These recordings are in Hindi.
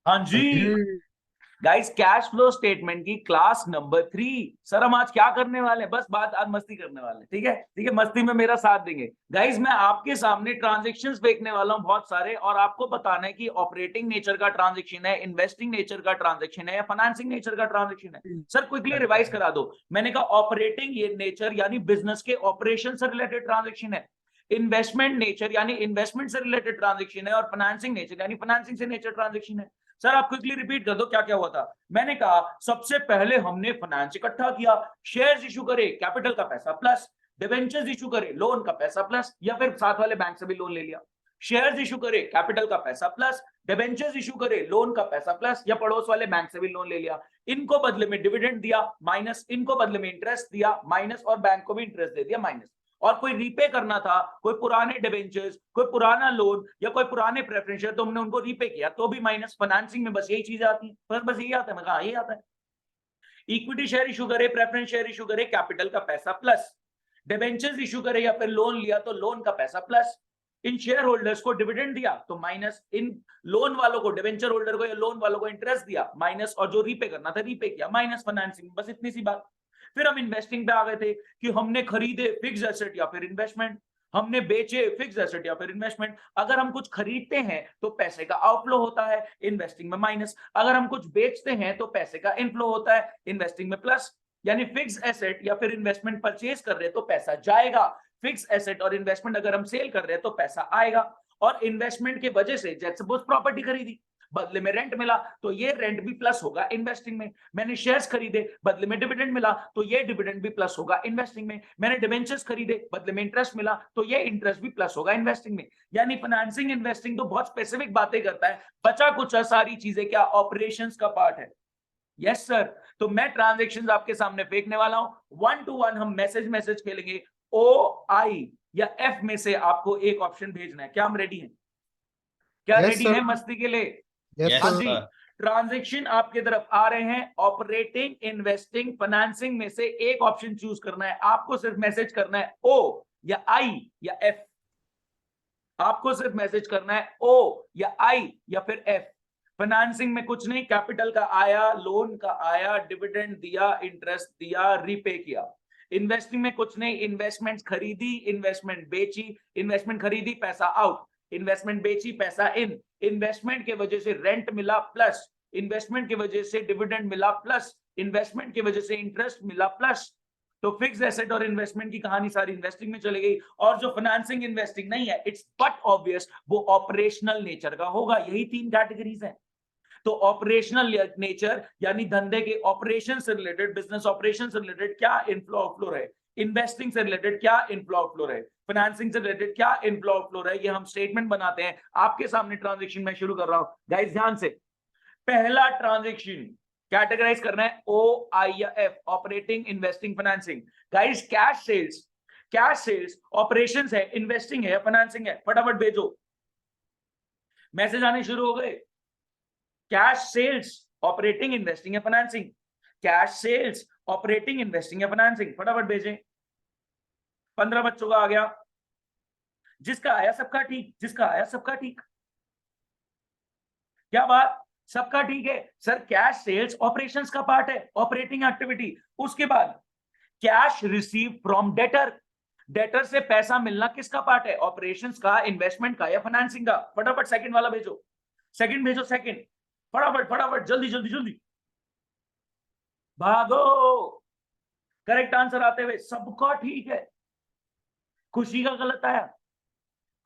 हाँ जी गाइस, कैश फ्लो स्टेटमेंट की क्लास नंबर 3। सर हम आज क्या करने वाले हैं? बस बात आज मस्ती करने वाले हैं। ठीक है ठीक है, मस्ती में मेरा साथ देंगे। गाइस मैं आपके सामने ट्रांजैक्शंस फेंकने वाला हूं बहुत सारे, और आपको बताना है कि ऑपरेटिंग नेचर का ट्रांजैक्शन है, इन्वेस्टिंग नेचर का ट्रांजैक्शन है, या फाइनेंसिंग नेचर का ट्रांजैक्शन है। सर क्विकली रिवाइज करा दो। मैंने कहा ऑपरेटिंग ये नेचर यानी बिजनेस के ऑपरेशन से रिलेटेड ट्रांजैक्शन है, इन्वेस्टमेंट नेचर यानी इन्वेस्टमेंट से रिलेटेड ट्रांजैक्शन है, और फाइनेंसिंग नेचर यानी फाइनेंसिंग से नेचर ट्रांजैक्शन है। सर आप क्विकली रिपीट कर दो क्या क्या हुआ था। मैंने कहा सबसे पहले हमने फाइनेंस इकट्ठा किया, शेयर्स इशू करे, कैपिटल का पैसा प्लस, डिवेंचर्स इशू करे, लोन का पैसा प्लस, या फिर साथ वाले बैंक से भी लोन ले लिया। शेयर्स इशू करे, कैपिटल का पैसा प्लस, डिवेंचर्स इशू करे, लोन का पैसा प्लस, या पड़ोस वाले बैंक से भी लोन ले लिया। इनको बदले में डिविडेंड दिया माइनस, इनको बदले में इंटरेस्ट दिया माइनस, और बैंक को भी इंटरेस्ट दे दिया माइनस। और कोई रीपे करना था, कोई पुराने डिवेंचर्स, कोई पुराना लोन, या कोई पुराने प्रेफरेंस शेयर, तो हमने उनको रीपे किया, तो भी माइनस। फाइनेंसिंग में बस यही चीज आती है, बस यही आता है। मैं कहा यही आता है। इक्विटी शेयर इशू करे, प्रेफरेंस शेयर इशू करे, कैपिटल का पैसा प्लस, डिवेंचर्स इशू करे या फिर लोन लिया तो लोन का पैसा प्लस, इन शेयर होल्डर्स को डिविडेंड दिया तो माइनस, इन लोन वालों को, डिवेंचर होल्डर को या लोन वालों को इंटरेस्ट दिया माइनस, और जो रीपे करना था रीपे किया माइनस। फाइनेंसिंग, बस इतनी सी बात। फिर हम इन्वेस्टिंग पे आ गए थे कि हमने खरीदे फिक्स एसेट या फिर इन्वेस्टमेंट, हमने बेचे फिक्स एसेट या फिर इन्वेस्टमेंट। अगर हम कुछ खरीदते हैं तो पैसे का आउटफ्लो होता है, इन्वेस्टिंग में माइनस। अगर हम कुछ बेचते हैं तो पैसे का इनफ्लो होता है, इन्वेस्टिंग में प्लस। यानी फिक्स एसेट या फिर इन्वेस्टमेंट परचेज कर रहे हैं तो पैसा जाएगा, फिक्स एसेट और इन्वेस्टमेंट अगर हम सेल कर रहे हैं तो पैसा आएगा। और इन्वेस्टमेंट की वजह से, जैसे सपोज प्रॉपर्टी खरीदी, बदले में रेंट मिला, तो ये रेंट भी प्लस होगा इन्वेस्टिंग में। मैंने शेयर्स खरीदे, बदले में डिविडेंड मिला, तो ये डिविडेंड भी प्लस होगा इन्वेस्टिंग में। मैंने डिवेंचर्स खरीदे, बदले में इंटरेस्ट मिला, तो ये इंटरेस्ट भी प्लस होगा इन्वेस्टिंग में। यानी फाइनेंसिंग इन्वेस्टिंग तो बहुत स्पेसिफिक बातें करता है, बचा कुछ सारी चीजें क्या ऑपरेशंस का पार्ट है। Yes sir. तो मैं ट्रांजेक्शन आपके सामने फेंकने वाला हूं, 1 to 1 हम मैसेज मैसेज खेलेंगे। ओ आई या एफ में से आपको एक ऑप्शन भेजना है। क्या हम रेडी हैं? क्या यस रेडी सर। है मस्ती के लिए? यस हाँ सर। जी। ट्रांजैक्शन आपके तरफ आ रहे हैं, ऑपरेटिंग, इन्वेस्टिंग, फाइनेंसिंग में से एक ऑप्शन चूज करना है आपको। सिर्फ मैसेज करना है ओ या आई या एफ। आपको सिर्फ मैसेज करना है ओ या आई या फिर एफ। फाइनेंसिंग में कुछ नहीं, कैपिटल का आया, लोन का आया, डिविडेंड दिया, इंटरेस्ट दिया, रीपे किया। इन्वेस्टिंग में कुछ नहीं, इन्वेस्टमेंट खरीदी, इन्वेस्टमेंट बेची, इन्वेस्टमेंट खरीदी पैसा आउट, इन्वेस्टमेंट बेची पैसा इन, इन्वेस्टमेंट की वजह से रेंट मिला प्लस, इन्वेस्टमेंट की वजह से डिविडेंड मिला प्लस, इन्वेस्टमेंट की वजह से इंटरेस्ट मिला प्लस। तो फिक्स एसेट और इन्वेस्टमेंट की कहानी सारी इन्वेस्टिंग में चली गई। और जो फाइनेंसिंग इन्वेस्टिंग नहीं है, इट्स बट ऑब्वियस, वो ऑपरेशनल नेचर का होगा। यही 3 कैटेगरीज हैं। तो ऑपरेशनल नेचर यानी धंधे के ऑपरेशन से रिलेटेड, बिजनेस ऑपरेशन से रिलेटेड क्या इनफ्लो आउटफ्लो रहे, इन्वेस्टिंग से रिलेटेड क्या इनफ्लो आउटफ्लो रहे, फाइनेंसिंग से रिलेटेड क्या इनफ्लो आउटफ्लो रहे, ये हम स्टेटमेंट बनाते हैं आपके सामने। ट्रांजेक्शन में शुरू कर रहा हूं गाइस, ध्यान से। पहला ट्रांजेक्शन कैटेगराइज करना है ओ आई या F, operating, investing, financing. Guys cash sales, cash sales operations है, इन्वेस्टिंग है, फाइनेंसिंग है? फटाफट भेजो, मैसेज आने शुरू हो गए। कैश सेल्स ऑपरेटिंग, इन्वेस्टिंग है, financing. Cash sales operating, investing है, फाइनेंसिंग। फटाफट भेजें। 15 बच्चों का आ गया। जिसका आया सबका ठीक, जिसका आया सबका ठीक। क्या बात, सबका ठीक है सर। कैश सेल्स ऑपरेशंस का पार्ट है, ऑपरेटिंग एक्टिविटी। उसके बाद cash receive from debtor, debtor से पैसा मिलना किसका पार्ट है? ऑपरेशंस का, इन्वेस्टमेंट का, या फाइनेंसिंग का? फटाफट सेकंड वाला भेजो, सेकंड भेजो, सेकंड। फटाफट फटाफट, जल्दी जल्दी जल्दी भागो। करेक्ट आंसर आते हुए सबका ठीक है। खुशी का गलत आया।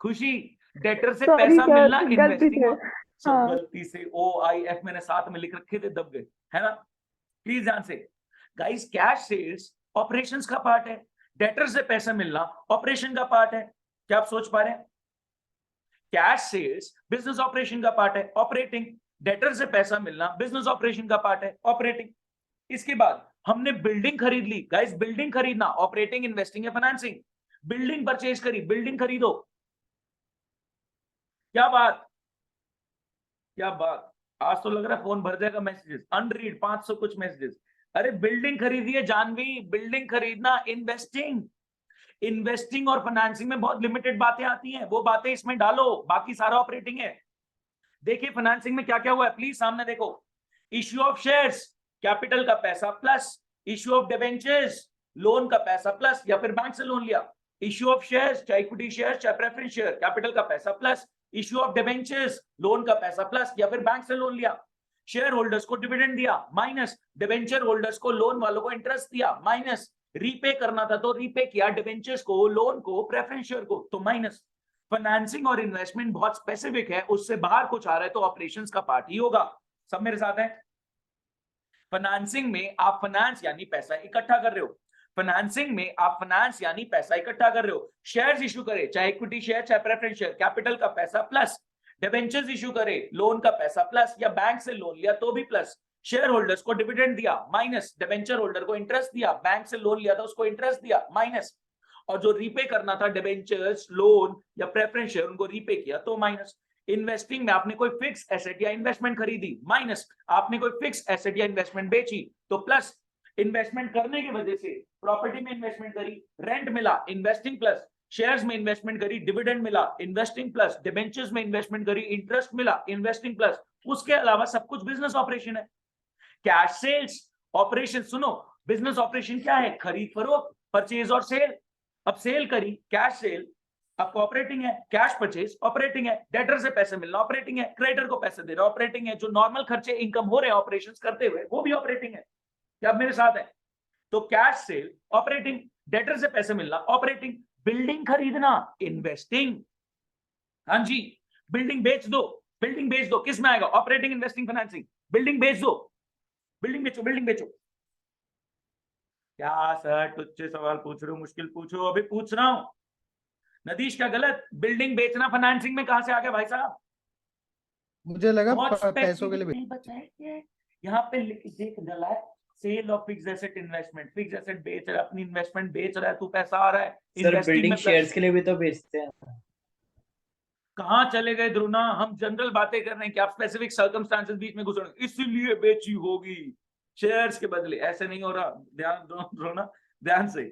खुशी, डेटर से सॉरी पैसा सर, मिलना गलती इन्वेस्टिंग। से। हाँ। गलती से ओ आई एफ मैंने साथ में लिख रखे थे, दब गए, है ना? प्लीज ध्यान से। गाइस कैश सेल्स ऑपरेशंस का पार्ट है, डेटर से पैसा मिलना ऑपरेशन का पार्ट है। क्या आप सोच पा रहे हैं? कैश सेल्स बिजनेस ऑपरेशन का पार्ट है, ऑपरेटिंग। डेटर से पैसा मिलना बिजनेस ऑपरेशन का पार्ट है, ऑपरेटिंग। इसके बाद हमने बिल्डिंग खरीद ली। गाइस बिल्डिंग खरीदना ऑपरेटिंग, इन्वेस्टिंग या फाइनेंसिंग? बिल्डिंग परचेज करी, बिल्डिंग खरीदो। क्या बात, क्या बात। आज तो लग रहा है फोन भर जाएगा मैसेजेस, अनरीड 500 कुछ मैसेजेस। अरे बिल्डिंग खरीदी है जानवी, बिल्डिंग खरीदना इन्वेस्टिंग। इन्वेस्टिंग और फाइनेंसिंग में बहुत लिमिटेड बातें आती हैं, वो बातें इसमें डालो, बाकी सारा ऑपरेटिंग है। देखिए फाइनेंसिंग में क्या क्या हुआ है, प्लीज सामने देखो। इश्यू ऑफ शेयर्स, कैपिटल का पैसा plus, issue of debentures, loan का पैसा प्लस, या फिर बैंक से लोन लिया। इश्यू ऑफ शेयर्स, चाहे इक्विटी शेयर चाहे प्रेफरेंस शेयर, कैपिटल का पैसा plus, issue of debentures, loan का पैसा प्लस, या फिर बैंक से लोन लिया। शेयर होल्डर्स को डिविडेंड दिया माइनस, डिबेंचर होल्डर्स को, लोन वालों को इंटरेस्ट दिया माइनस, रीपे करना था तो रीपे किया, डिबेंचर्स को, लोन को, प्रेफरेंस शेयर को, तो माइनस। फाइनेंसिंग और इन्वेस्टमेंट बहुत स्पेसिफिक है, उससे बाहर कुछ आ रहा है तो ऑपरेशंस का पार्ट ही होगा। सब मेरे साथ है। फाइनेंसिंग में आप फाइनेंस यानी पैसा इकट्ठा कर रहे हो, फाइनेंसिंग में आप फाइनेंस यानी पैसा इकट्ठा कर रहे हो। शेयर्स इशू करे, चाहे इक्विटी शेयर चाहे प्रेफरेंस शेयर, कैपिटल का पैसा प्लस, डिबेंचर्स इशू करे, लोन का पैसा प्लस, या बैंक से लोन लिया तो भी प्लस, शेयर होल्डर्स को डिविडेंड दिया माइनस, डिबेंचर होल्डर को इंटरेस्ट दिया, बैंक से लोन लिया था उसको इंटरेस्ट दिया माइनस, और जो रीपे करना था डिबेंचर्स, लोन या प्रेफरेंस शेयर, उनको रीपे किया तो माइनस। इन्वेस्टिंग में आपने कोई फिक्स एसेट या इन्वेस्टमेंट खरीदी माइनस, आपने कोई फिक्स एसेट या इन्वेस्टमेंट बेची तो प्लस। इन्वेस्टमेंट करने की वजह से प्रॉपर्टी में इन्वेस्टमेंट करी, रेंट मिला, इन्वेस्टिंग प्लस, शेयर्स में इन्वेस्टमेंट करी, डिविडेंड मिला, इन्वेस्टिंग प्लस, डिबेंचर्स में इन्वेस्टमेंट करी, इंटरेस्ट मिला, इन्वेस्टिंग प्लस। उसके अलावा सब कुछ बिजनेस ऑपरेशन है। कैश सेल्स ऑपरेशन, सुनो, बिजनेस ऑपरेशन क्या है, खरीद फरोख्त, परचेज और सेल। अब सेल करी, कैश सेल, आपको ऑपरेटिंग है, कैश परचेज ऑपरेटिंग है, डेटर से पैसे मिलना ऑपरेटिंग है, क्रेडिटर को पैसे दे रहा ऑपरेटिंग है, जो नॉर्मल खर्चे इनकम हो रहे हैं ऑपरेशंस करते हुए वो भी ऑपरेटिंग है। क्या आप मेरे साथ है? तो कैश सेल ऑपरेटिंग, डेटर से पैसे मिलना ऑपरेटिंग, बिल्डिंग खरीदना इन्वेस्टिंग। हाँ जी, बिल्डिंग बेच दो, बिल्डिंग बेच दो, किस में आएगा, ऑपरेटिंग, इन्वेस्टिंग, फाइनेंसिंग। बिल्डिंग बेच दो, बिल्डिंग बेचो, बिल्डिंग बेचो। क्या सर तुझसे सवाल पूछ रहे हो, मुश्किल पूछो, अभी पूछ रहा हूं। नदीश क्या गलत? बिल्डिंग बेचना फाइनेंसिंग में कहां से आ गया भाई साहब? मुझे लगा बहुत पैसों के लिए स्पेसिफिक नहीं बताया, यहाँ पे देख डला है, sale of fix asset investment, fix asset बेच रहा है, अपनी इन्वेस्टमेंट बेच रहा है, तू पैसा आ रहा है, सर इन्वेस्टिंग बिल्डिंग में शेयर्स के लिए भी तो बेचते हैं। कहां चले गए ध्रुना? हम जनरल बातें कर रहे हैं कि आप स्पेसिफिक सर्कमस्टांसेस बीच में घुस रहे हैं, इसीलिए बेची होगी शेयर्स के बदले। ऐसे नहीं हो रहा, ध्यान दो ध्रुना, ध्यान से।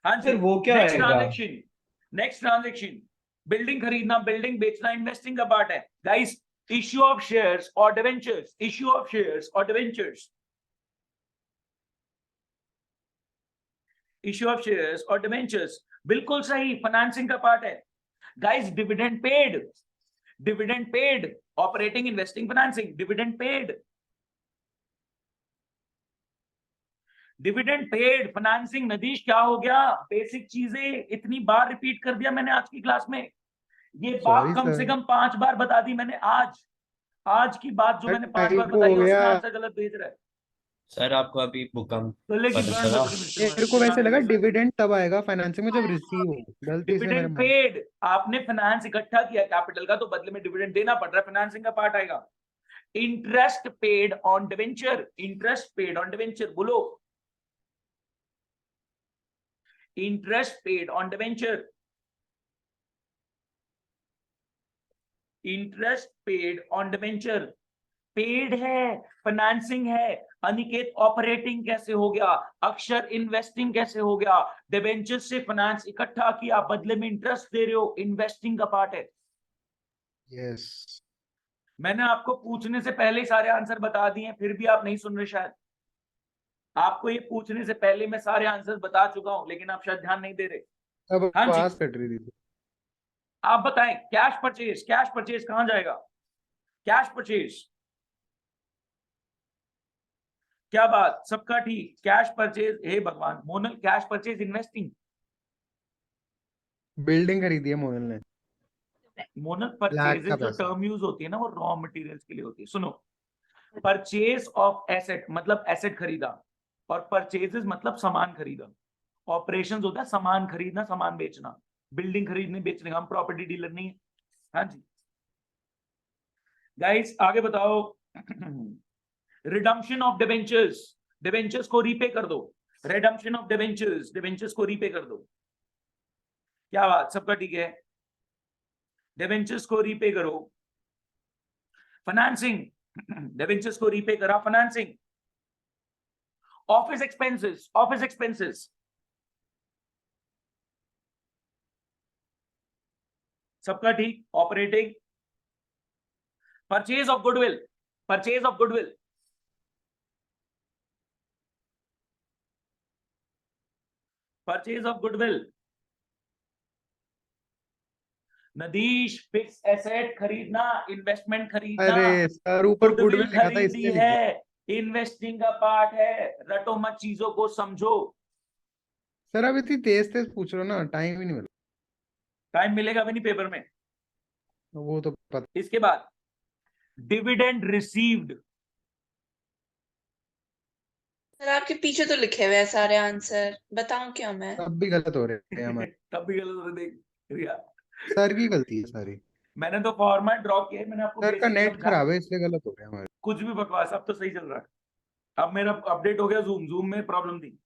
हाँ जी, सर वो क्या नेक्स्ट आएगा? ट्रांजेक्शन, नेक्स्ट ट्रांजेक्शन, बिल्डिंग खरीदना, बिल्डिंग बेचना इन्वेस्टिंग का पार्ट है गाइस। इश्यू ऑफ शेयर्स और डिवेंचर्स, इश्यू ऑफ शेयर्स और डिवेंचर्स, इश्यू ऑफ शेयर्स और डिवेंचर्स, बिल्कुल सही, फाइनेंसिंग का पार्ट है guys. Dividend paid, dividend paid, operating, investing, financing, dividend paid, dividend paid, financing. Nadish क्या हो गया? बेसिक चीजें इतनी बार रिपीट कर दिया मैंने आज की क्लास में, ये बात सॉरी कम से सर, कम 5 बार बता दी मैंने आज। आज की बात जो मैंने 5 बार टाइप बताई हो है उसमें गया। आंसर गलत भेज रहा है। सर आपको अभी भूकंप गले की पता बैंड चला? बज रही मिस्टर मेरे को वैसे लगा डिविडेंड तब आएगा फाइनेंसिंग में जब रिसीव हो, गलती से मेरे डिविडेंड मन। पेड, आपने फाइनेंस इकट्ठा किया कैपिटल का तो बदले में डिविडेंड देना पड़ रहा है, फाइनेंसिंग का पार्ट आएगा। Interest paid on debenture, interest paid on debenture, बोलो, interest paid on debenture, interest paid on debenture, paid है, फाइनेंसिंग है। अनिकेत ऑपरेटिंग कैसे हो गया? अक्षर इन्वेस्टिंग कैसे हो गया? डिवेंचर से फाइनेंस इकट्ठा किया, बदले में इंटरेस्ट दे रहे हो, इन्वेस्टिंग का पार्ट है। यस, मैंने आपको पूछने से पहले ही सारे आंसर बता दिए, फिर भी आप नहीं सुन रहे शायद। आपको ये पूछने से पहले मैं सारे आंसर बता चुका हूं, लेकिन आप शायद ध्यान नहीं दे रहे। अब हाँ जी, आवाज कट रही थी। आप बताएं, कैश परचेज, कैश परचेज कहां जाएगा? कैश परचेज, क्या बात, सबका ठीक? कैश परचेज, हे भगवान, Monal cash purchase investing, building खरीदी है मोहन ने, मोनल लाख परचेजेस का जो पैसा। टर्म यूज होती है ना वो रॉ मटेरियल्स के लिए होती है। सुनो, परचेज ऑफ एसेट मतलब एसेट खरीदा, और परचेजेस मतलब सामान खरीदा। ऑपरेशंस होता है सामान खरीदना, सामान बेचना, बिल्डिंग खरीदने बेचने का, हम प्रॉपर्टी डीलर नहीं है। हाँ जी गाइस, आगे बताओ। रिडम्पशन ऑफ डिबेंचर्स, डिबेंचर्स को रीपे कर दो, रिडम्पशन ऑफ डिबेंचर्स, डिबेंचर्स को रीपे कर दो। क्या बात, सबका ठीक है? डिबेंचर्स को रीपे करो, फाइनेंसिंग, डिबेंचर्स को रीपे करा, financing. Office expenses, office expenses, सबका ठीक, operating. Purchase of goodwill, purchase of goodwill, purchase of goodwill. Nadish, fix asset खरीदना, इन्वेस्टमेंट खरीदना, अरे सर ऊपर गुडविल गुडविल लिखा था खरीदी इसलिए लिख दिया। है, इन्वेस्टिंग का पार्ट है, रटो मत, चीजों को समझो। सर अब इतनी तेज तेज पूछ रहे हो ना, टाइम ही नहीं मिला। टाइम मिलेगा भी नहीं पेपर में। वो तो पता। इसके बाद डिविडेंड रिसीव्ड, सर आपके पीछे तो लिखे हुए हैं सारे आंसर, बताऊं क्या मैं? तब भी गलत हो रहे हैं हमारे। तब भी गलत हो रहे, देख रिया। सर की गलती है सारी। मैंने तो फॉर्मेट ड्रॉ किया है, मैंने आपको सर का बेसिक नेट समझाया। खराब है इसलिए गलत हो रहे हैं हमारे। कुछ भी बकवास, अब तो सही चल रहा है। अब मेरा अपडेट हो गया, जूम जूम में प्रॉब्लम थी,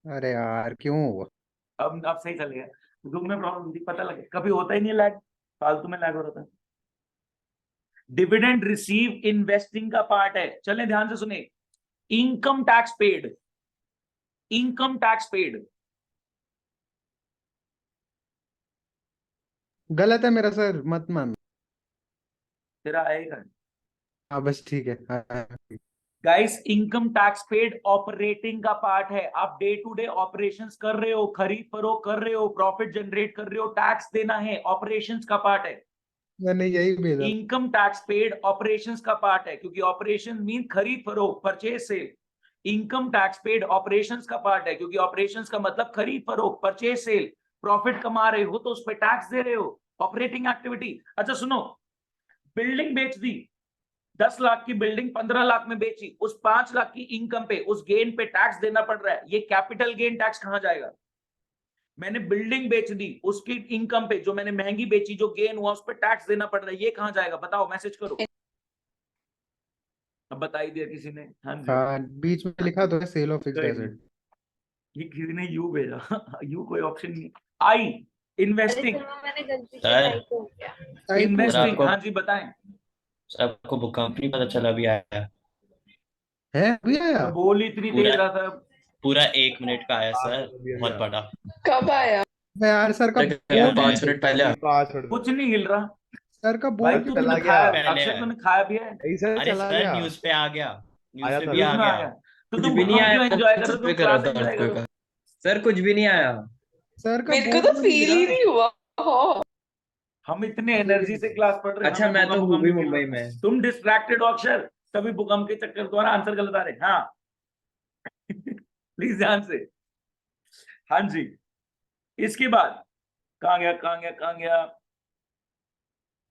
अरे यार क्यों हुआ? अब सही चलेगा। जूम में प्रॉब्लम थी, पता लगे, कभी होता ही नहीं लैग, फालतू में लैग हो रहा था। डिविडेंड रिसीव इन्वेस्टिंग का पार्ट है। चलें ध्यान से सुने, income tax paid, income tax paid, गलत है मेरा सर, मत मान। तेरा आएगा। हाँ बस ठीक है। हाँ। Guys, income tax paid operating का पार्ट है। आप डे टू डे ऑपरेशंस कर रहे हो, खरीद फरोख्त कर रहे हो, प्रॉफिट जनरेट कर रहे हो, टैक्स देना है, ऑपरेशंस का पार्ट है। मैंने यही भेजा। इनकम टैक्स पेड ऑपरेशंस का पार्ट है, क्योंकि ऑपरेशन मीन खरीद फरोख्त, purchase sale. Income tax paid operations का पार्ट है, क्योंकि ऑपरेशंस का मतलब खरीद फरोख्त, परचेज सेल। प्रॉफिट कमा रहे हो तो उस पर टैक्स दे रहे हो, ऑपरेटिंग एक्टिविटी। अच्छा सुनो, बिल्डिंग बेच दी, 10 लाख की बिल्डिंग 15 लाख में बेची, उस 5 लाख की इनकम पे, उस गेन पे टैक्स देना पड़ रहा है। ये कैपिटल गेन टैक्स कहां जाएगा? मैंने बिल्डिंग बेच दी, उसकी इनकम पे जो मैंने महंगी बेची, जो गेन हुआ, उस पर टैक्स देना पड़ रहा है, ये कहां जाएगा? बताओ, मैसेज करो। अब बता ही दिया किसी ने। हाँ जी, हाँ बीच में लिखा तो है सेल ऑफ फिक्स्ड कोई एसेट। नहीं। ये किसी ने यू भेजा। यू कोई ऑप्शन नहीं। आई, इन्वेस्टिंग, मैंने गलती से सर टाइप हो गया। इन्वेस्टिंग। आपको- हाँ जी बताएं। सर आपको बुक कंपनी पता चला भी आया है अभी आया? मैं बोल ही इतनी पूरा तेज रहा था। पूरा 1 मिनट का आया सर, बहुत बड़ा। कब आया? यार सर का यार बोर्ड 5 मिनट पहले आया। 5 मिनट कुछ नहीं हिल रहा सर का भाई, बोर्ड तू क्यों चला तूने गया। खाया, पहले अक्षय है। तूने खाया भी है? ऐसे अरे चला सर गया। न्यूज पे आ गया, न्यूज आया पे था भी न्यूज आ में आ गया। गया। तो कुछ तुम भी नहीं बुकम क्यों आया, एंजॉय कर रहे हो? कुछ तुम भी करा क्लास था एंजॉय करो। सर, कुछ भी नहीं आया। सर का मेरे को बोर्ड तो में फील ही नहीं हुआ। हाँ। हम इतने एनर्जी से क्लास पढ़ रहे हैं, अच्छा हमें मैं तो भूकंप हूँ भी नहीं मुंबई गिर रहा। में। तुम डिस्ट्रैक्टेड हो अक्षर, तभी भूकंप के चक्कर तुम्हारा आंसर गलत आ रहे। हाँ। प्लीज ध्यान से। हाँ जी, इसके बाद कहां गया, कहां गया, कहां गया?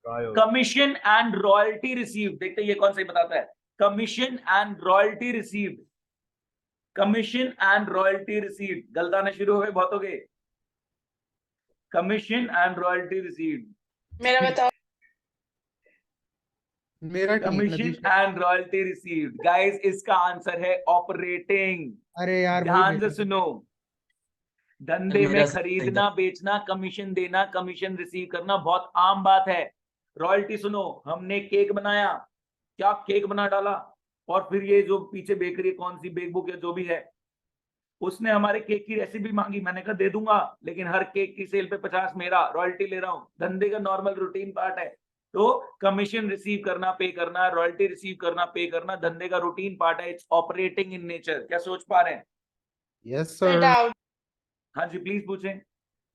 Commission and royalty received. देखते हैं ये कौन सही बताता है। Commission and royalty received, commission and royalty received. गलत आने शुरू हो गए, बहुत हो गए। कमीशन एंड रॉयल्टी रिसीव्ड, मेरा बताओ। मेरा नहीं, commission Nadish. And royalty received. Guys, इसका आंसर है ऑपरेटिंग। अरे यार वही ध्यान से भेजा। सुनो, धंधे मेरा में सही खरीदना, बेचना, कमीशन देना, कमीशन रिसीव करना बहुत आम बात है। रॉयल्टी सुनो, हमने केक बनाया, क्या केक बना डाला, और फिर ये जो पीछे बेकरी, कौन सी बेक बुक या जो भी है, उसने हमारे केक की रेसिपी मांगी, मैंने कहा दे दूंगा, लेकिन हर केक की सेल पे 50 मेरा, रॉयल्टी ले रहा हूं। धंधे का नॉर्मल रूटीन पार्ट है। तो कमीशन रिसीव करना, पे करना, रॉयल्टी रिसीव करना, पे करना, धंधे का रूटीन पार्ट है। It's operating in nature. क्या सोच पा रहे हैं? Yes sir. डाउट। हाँ जी प्लीज पूछें।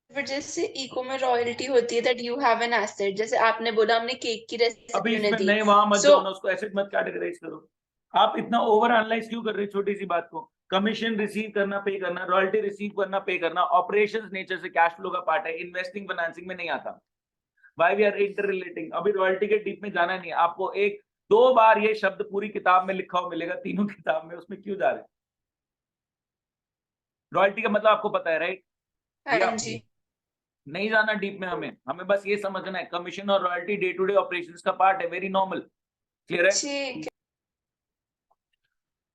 फिर जैसे इको में रॉयल्टी होती है that you have an asset, जैसे आपने बोला हमने केक की रेसिपी अभी उन्हें इसमें दी, नहीं, वहां मत सो जाओ ना, उसको एसेट मत कैटेगराइज करो। आप इतना ओवर एनालाइज क्यों कर रहे हैं छोटी सी बात को? कमीशन रिसीव करना, पे करना, रॉयल्टी रिसीव करना, पे करना, ऑपरेशंस नेचर से कैश फ्लो का पार्ट है, इन्वेस्टिंग फाइनेंसिंग में नहीं आता। Why we are interrelating. अभी रॉयल्टी के डीप में जाना नहीं है आपको। 1-2 बार ये शब्द पूरी किताब में लिखा हुआ मिलेगा, तीनों किताब में, उसमें क्यों जा रहे हैं? रॉयल्टी का मतलब आपको पता है, राइट? हाँ जी। नहीं जाना डीप में, हमें बस ये समझना है, कमीशन और royalty day to day operations का पार्ट है, वेरी नॉर्मल। क्लियर है? ठीक है।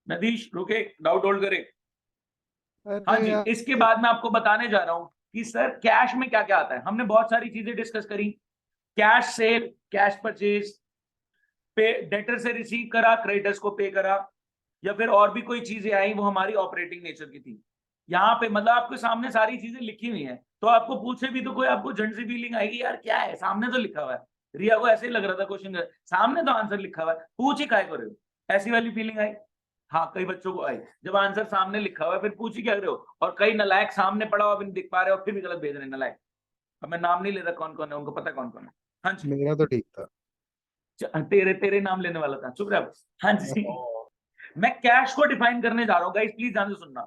नदीश रुके, डाउट होल्ड करे। हाँ अरे जी, यार इसके बाद मैं आपको बताने जा रहा हूं कि सर कैश में क्या क्या आता है। हमने बहुत सारी चीजें डिस्कस करी, कैश सेल, कैश परचेज, पे डेटर से रिसीव करा, क्रेडिटर्स को पे करा, या फिर और भी कोई चीजें आई, वो हमारी ऑपरेटिंग नेचर की थी। यहाँ पे मतलब आपके सामने सारी चीजें लिखी हुई हैं, तो आपको पूछे भी तो कोई आपको झंड सी फीलिंग आएगी, यार क्या है, सामने तो लिखा हुआ है। रिया को ऐसे ही लग रहा था क्वेश्चन सामने तो आंसर लिखा हुआ है, पूछ ही काय कर रहे हो, ऐसी वाली फीलिंग आई। हाँ, कई बच्चों को आई, जब आंसर सामने लिखा हुआ है फिर पूछ ही क्या रहे हो। और कई नलायक सामने पढ़ा हुआ भी नहीं दिख पा रहे हो, फिर भी गलत भेज रहे हैं नलायक। अब मैं नाम नहीं ले रहा कौन कौन है, उनको पता कौन कौन है। हाँ जी, मेरा तो ठीक था। तेरे तेरे नाम लेने वाला था, चुप रह। हाँ जी, मैं कैश को डिफाइन करने जा रहा हूँ गाइस, प्लीज ध्यान से सुनना।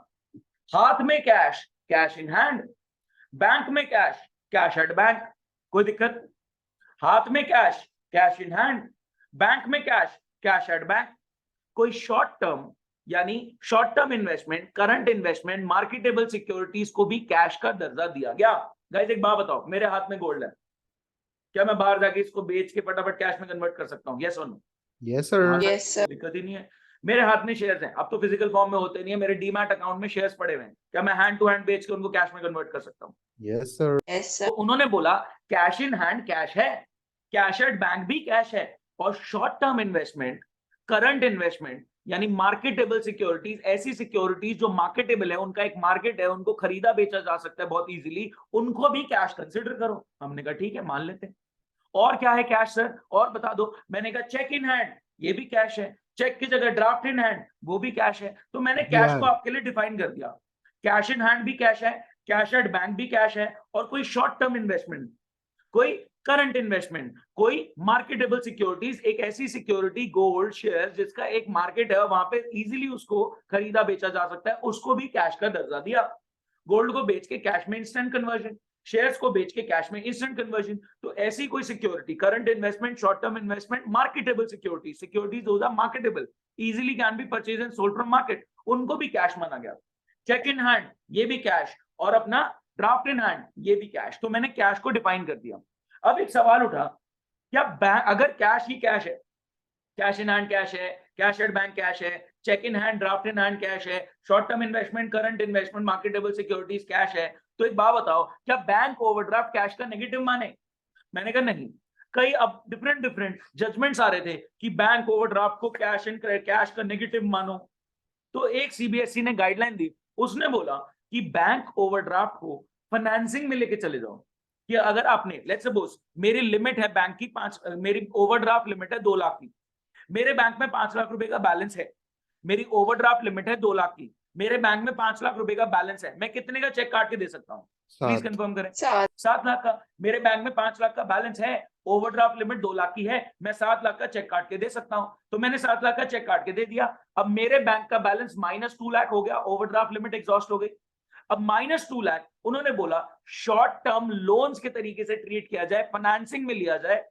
हाथ में cash, cash in hand. Bank में कैश, कैश एट बैंक। कोई दिक्कत? हाथ में cash, cash in hand. Bank में कैश, कैश एट बैंक। कोई शॉर्ट टर्म यानी short term investment, current investment, marketable securities को भी कैश का दर्जा दिया गया। गाइस एक बात बताओ, मेरे हाथ में गोल्ड है, क्या मैं बाहर जाके इसको बेच के फटाफट कैश में कन्वर्ट कर सकता हूँ? यस और no? Yes sir. Yes, sir. दिक्कत ही नहीं है। मेरे हाथ में शेयर्स हैं, अब तो फिजिकल फॉर्म में होते नहीं है, मेरे डीमैट अकाउंट में शेयर्स पड़े हुए हैं, क्या मैं हैंड टू हैंड बेच के उनको कैश में कन्वर्ट कर सकता हूँ? Yes sir. Yes, तो sir. उन्होंने बोला कैश इन हैंड कैश है, कैश एट बैंक भी कैश है, और short term investment, current investment यानी मार्केटेबल सिक्योरिटीज, ऐसी सिक्योरिटीज जो मार्केटेबल है, उनका एक मार्केट है, उनको खरीदा बेचा जा सकता है बहुत इजीली, उनको भी कैश कंसिडर करो। हमने कहा ठीक है, मान लेते हैं। और क्या है कैश सर, और बता दो। मैंने कहा चेक इन हैंड, ये भी कैश है। चेक की जगह ड्राफ्ट इन हैंड, वो भी कैश है। तो मैंने कैश को आपके लिए डिफाइन कर दिया, कैश इन हैंड भी कैश है, कैश एट बैंक भी कैश है, और कोई शॉर्ट टर्म इन्वेस्टमेंट, कोई करंट इन्वेस्टमेंट, कोई मार्केटेबल सिक्योरिटीज, एक ऐसी सिक्योरिटी गोल्ड शेयर जिसका एक मार्केट है, वहां पे इजीली उसको खरीदा बेचा जा सकता है, उसको भी कैश का दर्जा दिया। गोल्ड को बेच के कैश में इंस्टेंट कन्वर्जन, शेयर्स को बेच के कैश में इंस्टेंट कन्वर्जन। तो ऐसी कोई security, current investment, short term investment, marketable security, securities those are marketable, easily can be purchase and sold from market, उनको भी कैश माना गया। चेक इन हैंड ये भी कैश, और अपना ड्राफ्ट इन हैंड ये भी कैश। तो मैंने कैश को डिफाइन कर दिया। अब एक सवाल उठा, क्या बैंक अगर कैश ही कैश है, कैश इन हैंड कैश है, कैश एट बैंक कैश है, cheque in hand draft in hand cash है, short term investment, current investment, marketable securities cash है, तो एक बात बताओ, क्या बैंक ओवरड्राफ्ट कैश का नेगेटिव माने? मैंने कहा नहीं। कई अब डिफरेंट जजमेंट्स आ रहे थे कि बैंक ओवरड्राफ्ट को कैश इन कैश का नेगेटिव मानो। तो एक सीबीएसई ने गाइडलाइन दी, उसने बोला कि बैंक ओवरड्राफ्ट को फाइनेंसिंग में लेके चले जाओ। कि अगर आपने लेट्स सपोज मेरी लिमिट है बैंक की मेरी ओवरड्राफ्ट लिमिट है 2 लाख की, मेरे बैंक में 5 लाख रुपए का बैलेंस है, मेरी ओवरड्राफ्ट लिमिट है 2 लाख की, मेरे बैंक में 5 लाख रुपए का बैलेंस है, मैं कितने का चेक काट के दे सकता हूँ? प्लीज कंफर्म करें। 7 लाख का। मेरे बैंक में 5 लाख का बैलेंस है, ओवरड्राफ्ट लिमिट 2 लाख की है, मैं 7 लाख का चेक काट के दे सकता हूं। तो मैंने 7 लाख का चेक काट के दे दिया। अब मेरे बैंक का बैलेंस -2 लाख हो गया, ओवरड्राफ्ट लिमिट एग्जॉस्ट हो गई। अब -2 लाख उन्होंने बोला शॉर्ट टर्म लोन्स के तरीके से ट्रीट किया जाए, फाइनेंसिंग में लिया जाए,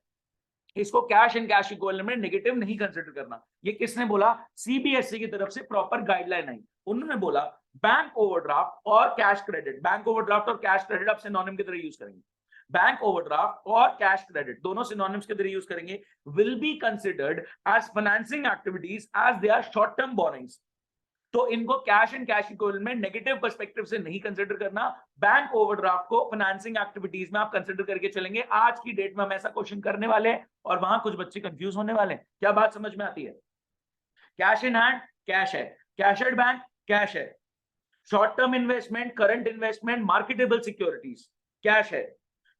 इसको कैश एंड कैश इक्विवेलेंट में नेगेटिव नहीं कंसीडर करना। ये किसने बोला? सीबीएसई की तरफ से प्रॉपर गाइडलाइन आई। उन्होंने बोला बैंक ओवरड्राफ्ट और कैश क्रेडिट, बैंक ओवरड्राफ्ट और कैश क्रेडिट आप सिनोनिम की तरह यूज करेंगे, बैंक ओवरड्राफ्ट और कैश क्रेडिट दोनों सिनोनिम्स की तरह यूज करेंगे, will be considered as financing activities as they are short term borrowings. तो इनको कैश एंड कैश इक्विवेलेंट में नेगेटिव पर्सपेक्टिव से नहीं कंसीडर करना, बैंक ओवरड्राफ्ट को फाइनेंसिंग एक्टिविटीज में आप कंसीडर करके चलेंगे। आज की डेट में हम ऐसा क्वेश्चन करने वाले हैं और वहां कुछ बच्चे कंफ्यूज होने वाले हैं। क्या बात समझ में आती है? कैश इन हैंड कैश है, कैश एट बैंक कैश है, short term investment, current investment, marketable securities cash है,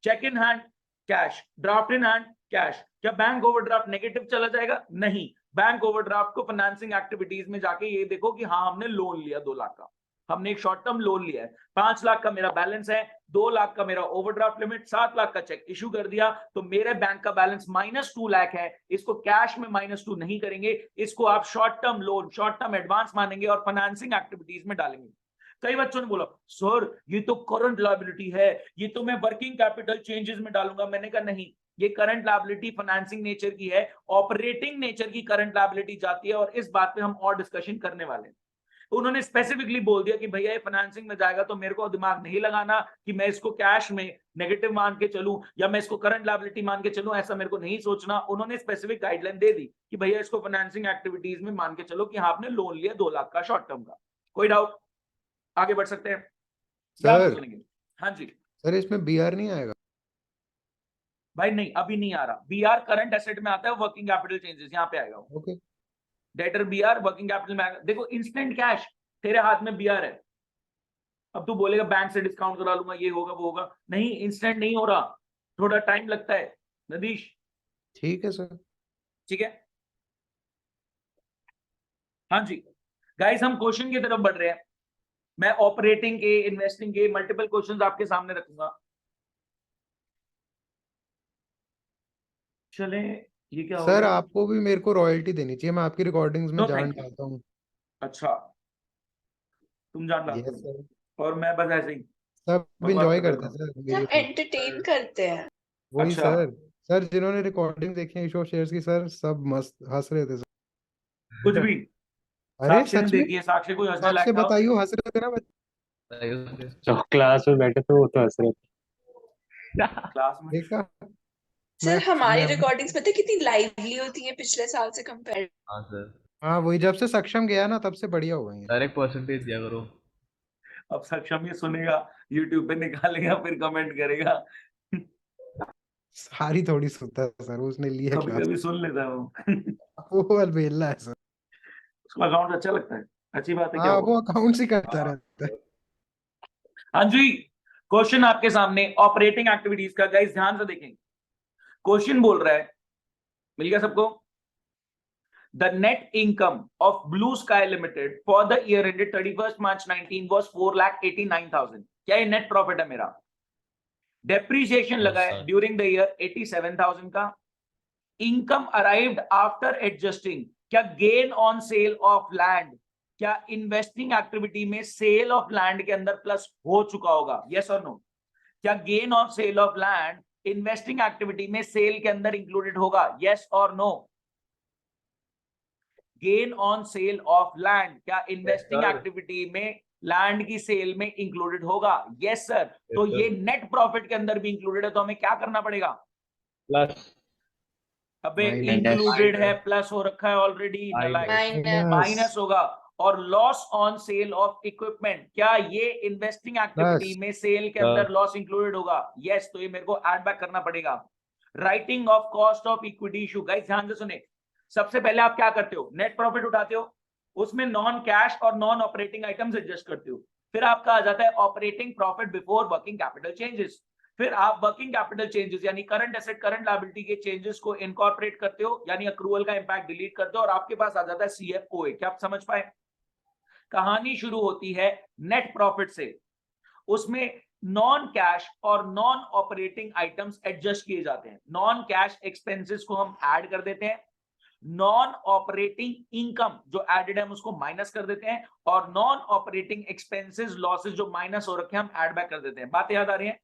cheque in hand cash, draft in hand cash. क्या बैंक ओवरड्राफ्ट नेगेटिव चला जाएगा? नहीं। बैंक ओवरड्राफ्ट को फाइनेंसिंग एक्टिविटीज में जाके ये देखो कि हाँ हमने लोन लिया 2 लाख का, हमने एक शॉर्ट टर्म लोन लिया है, 5 लाख का मेरा बैलेंस है, 2 लाख का मेरा ओवरड्राफ्ट लिमिट, 7 लाख का चेक इशू कर दिया, तो मेरे बैंक का बैलेंस -2 लाख है। इसको कैश में -2 नहीं करेंगे, इसको आप short term loan, short term advance मानेंगे और फाइनेंसिंग एक्टिविटीज में डालेंगे। कई बच्चों ने बोला सर ये तो करंट लायबिलिटी है, ये तो मैं वर्किंग कैपिटल चेंजेस में डालूंगा। मैंने कहा नहीं, ये करंट लायबिलिटी फाइनेंसिंग नेचर की है, ऑपरेटिंग नेचर की करंट लायबिलिटी जाती है, और इस बात पे हम और डिस्कशन करने वाले हैं। उन्होंने स्पेसिफिकली बोल दिया कि भैया ये फाइनेंसिंग में जाएगा, तो मेरे को दिमाग नहीं लगाना कि मैं इसको कैश में नेगेटिव मान के चलूं या मैं इसको करंट लायबिलिटी मान के चलूं, ऐसा मेरे को नहीं सोचना। उन्होंने स्पेसिफिक गाइडलाइन दे दी कि भैया इसको फाइनेंसिंग एक्टिविटीज में मान के चलो कि हाँ आपने लोन लिया 2 लाख का शॉर्ट टर्म का। कोई डाउट? आगे बढ़ सकते हैं सर। हाँ जी सर इसमें बीआर नहीं आएगा? भाई नहीं, अभी नहीं आ रहा। बीआर करंट एसेट में आता है, वर्किंग कैपिटल चेंजेस यहाँ पे आएगा। Okay. Debtor BR working capital में आएगा। देखो इंस्टेंट कैश तेरे हाथ में बीआर है, अब तू बोलेगा बैंक से डिस्काउंट करा लूंगा, ये होगा वो होगा, नहीं, इंस्टेंट नहीं हो रहा, थोड़ा टाइम लगता है। नदीश ठीक है सर। ठीक है, हाँ जी गाइस, हम क्वेश्चन की तरफ बढ़ रहे हैं। मैं ऑपरेटिंग के, इन्वेस्टिंग के मल्टीपल क्वेश्चंस आपके सामने रखूंगा। चले, ये क्या हो सर गया? आपको भी मेरे को रॉयल्टी देनी चाहिए, मैं आपकी रिकॉर्डिंग्स में नो जान थैंक यू। डालता हूँ। अच्छा, तुम जान लाते यस हो सर, और मैं बस ऐसे ही सब बकवास इंजॉय करता करते रहता हैं हूँ। सर हम मेरी तरफ। एंटरटेन करते हैं। वही अच्छा, सर, सर जिन्होंने रिकॉर्डिंग देखी है ईशो शेयर्स की सर, सब मस्त हंस रहे थे सर। कुछ भी। अरे साक्षी ने सच में, देखी है, साक्षी कोई हंसने साक्षी लायक था? बताइयो, हंस रहे थे ना बच्चे। जो क्लास में बैठे थे वो तो हंस रहे थे। क्लास में? देखा, सर हमारी मैं रिकॉर्डिंग्स पता है कितनी लाइवली होती है पिछले साल से कंपेयर। हाँ सर। हाँ वही, जब से सक्षम गया ना तब से बढ़िया हो गई है। डायरेक्ट परसेंटेज दिया करो। अब सक्षम ये सुनेगा, यूट्यूब पे निकालेगा, फिर कमेंट करेगा। सारी थोड़ी सुनता है सर, उसने ली है कभी क्लास। कभी सुन लेता है वो। वो अलबेला है सर। उसको अकाउंट अच्छा लगता है, अच्छी बात है, क्या हाँ हुआ? वो अकाउंट्स ही करता रहता है। हाँ जी, क्वेश्चन आपके सामने ऑपरेटिंग एक्टिविटीज का, गाइस ध्यान से देखेंगे। क्वेश्चन बोल रहा है, मिल गया सबको? The net income of Blue Sky Limited for the year ended 31st March 19 was 4,89,000। क्या ये नेट प्रॉफिट है मेरा? डेप्रीसिएशन लगा है सर ड्यूरिंग द ईयर 87,000 का। इनकम अराइव्ड आफ्टर एडजस्टिंग, क्या gain on sale of land, क्या इन्वेस्टिंग एक्टिविटी में सेल ऑफ लैंड के अंदर प्लस हो चुका होगा? यस और नो? क्या gain on sale of land investing activity में सेल के अंदर इंक्लूडेड होगा? यस और no? Gain on sale of land क्या इन्वेस्टिंग एक्टिविटी में लैंड की सेल में इंक्लूडेड होगा? Yes sir. तो ये नेट प्रॉफिट के अंदर भी इंक्लूडेड है, तो हमें क्या करना पड़ेगा? प्लस अबे माइनस। इंक्लूडेड है, प्लस हो रखा है ऑलरेडी, माइनस। माइनस होगा। और loss on sale of equipment, क्या ये इन्वेस्टिंग एक्टिविटी प्लस। में सेल के अंदर लॉस इंक्लूडेड होगा? यस, तो ये मेरे को ऐड बैक करना पड़ेगा। Writing of cost of equity issue, guys ध्यान से सुने। सबसे पहले आप क्या करते हो? नेट प्रॉफिट उठाते हो, उसमें नॉन कैश और नॉन ऑपरेटिंग आइटम्स एडजस्ट करते हो, फिर आपका आ जाता है operating profit before working capital changes. फिर आप वर्किंग कैपिटल चेंजेस यानी करंट एसेट करंट लायबिलिटी के चेंजेस को इनकॉर्पोरेट करते हो, यानी अक्रूवल का इंपैक्ट डिलीट करते हो, और आपके पास आ जाता है सीएफओए। क्या आप समझ पाए? कहानी शुरू होती है नेट प्रॉफिट से, उसमें नॉन कैश और नॉन ऑपरेटिंग आइटम्स एडजस्ट किए जाते हैं। नॉन कैश एक्सपेंसेस को हम ऐड कर देते हैं, नॉन ऑपरेटिंग इनकम जो एडेड है हम उसको माइनस कर देते हैं, और नॉन ऑपरेटिंग एक्सपेंसेस लॉसेस जो माइनस हो रखे हैं हम ऐड बैक कर देते हैं। बात याद आ रही है?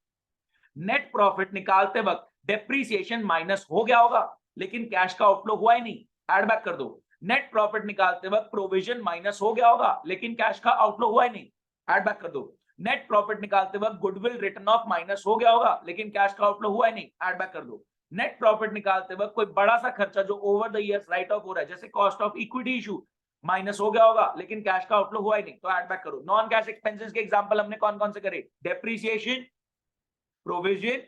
नेट प्रॉफिट निकालते वक्त डेप्रीसिएशन माइनस हो गया होगा, लेकिन कैश का आउटफ्लो हुआ ही नहीं, ऐड बैक कर दो। नेट प्रॉफिट निकालते वक्त प्रोविजन माइनस हो गया होगा, लेकिन कैश का आउटफ्लो हुआ ही नहीं, ऐड बैक कर दो। नेट प्रॉफिट निकालते वक्त गुडविल रिटर्न ऑफ माइनस हो गया होगा, लेकिन कैश का आउटफ्लो हुआ ही नहीं, ऐड बैक कर दो। नेट प्रॉफिट निकालते वक्त कोई बड़ा सा खर्चा जो over the years right of हो रहा है, जैसे cost of equity issue, minus हो गया होगा, लेकिन कैश का आउटफ्लो हुआ ही नहीं, तो ऐड बैक करो। नॉन कैश एक्सपेंसेस के एग्जांपल हमने कौन कौन से करे? Depreciation, provision,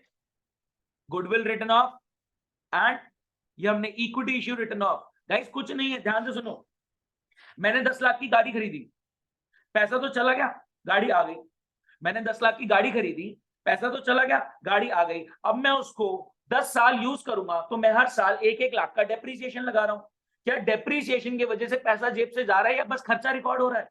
goodwill return of, and ये हमने equity issue return of. Guys कुछ नहीं है, ध्यान से सुनो। मैंने 10 लाख की गाड़ी खरीदी, पैसा तो चला गया, गाड़ी आ गई। मैंने 10 लाख की गाड़ी खरीदी, पैसा तो चला गया, गाड़ी आ गई। अब मैं उसको 10 साल यूज करूंगा, तो मैं हर साल 1-1 लाख का डेप्रीसिएशन लगा रहा हूं। क्या डेप्रीसिएशन की वजह से पैसा जेब से जा रहा है या बस खर्चा रिकॉर्ड हो रहा है?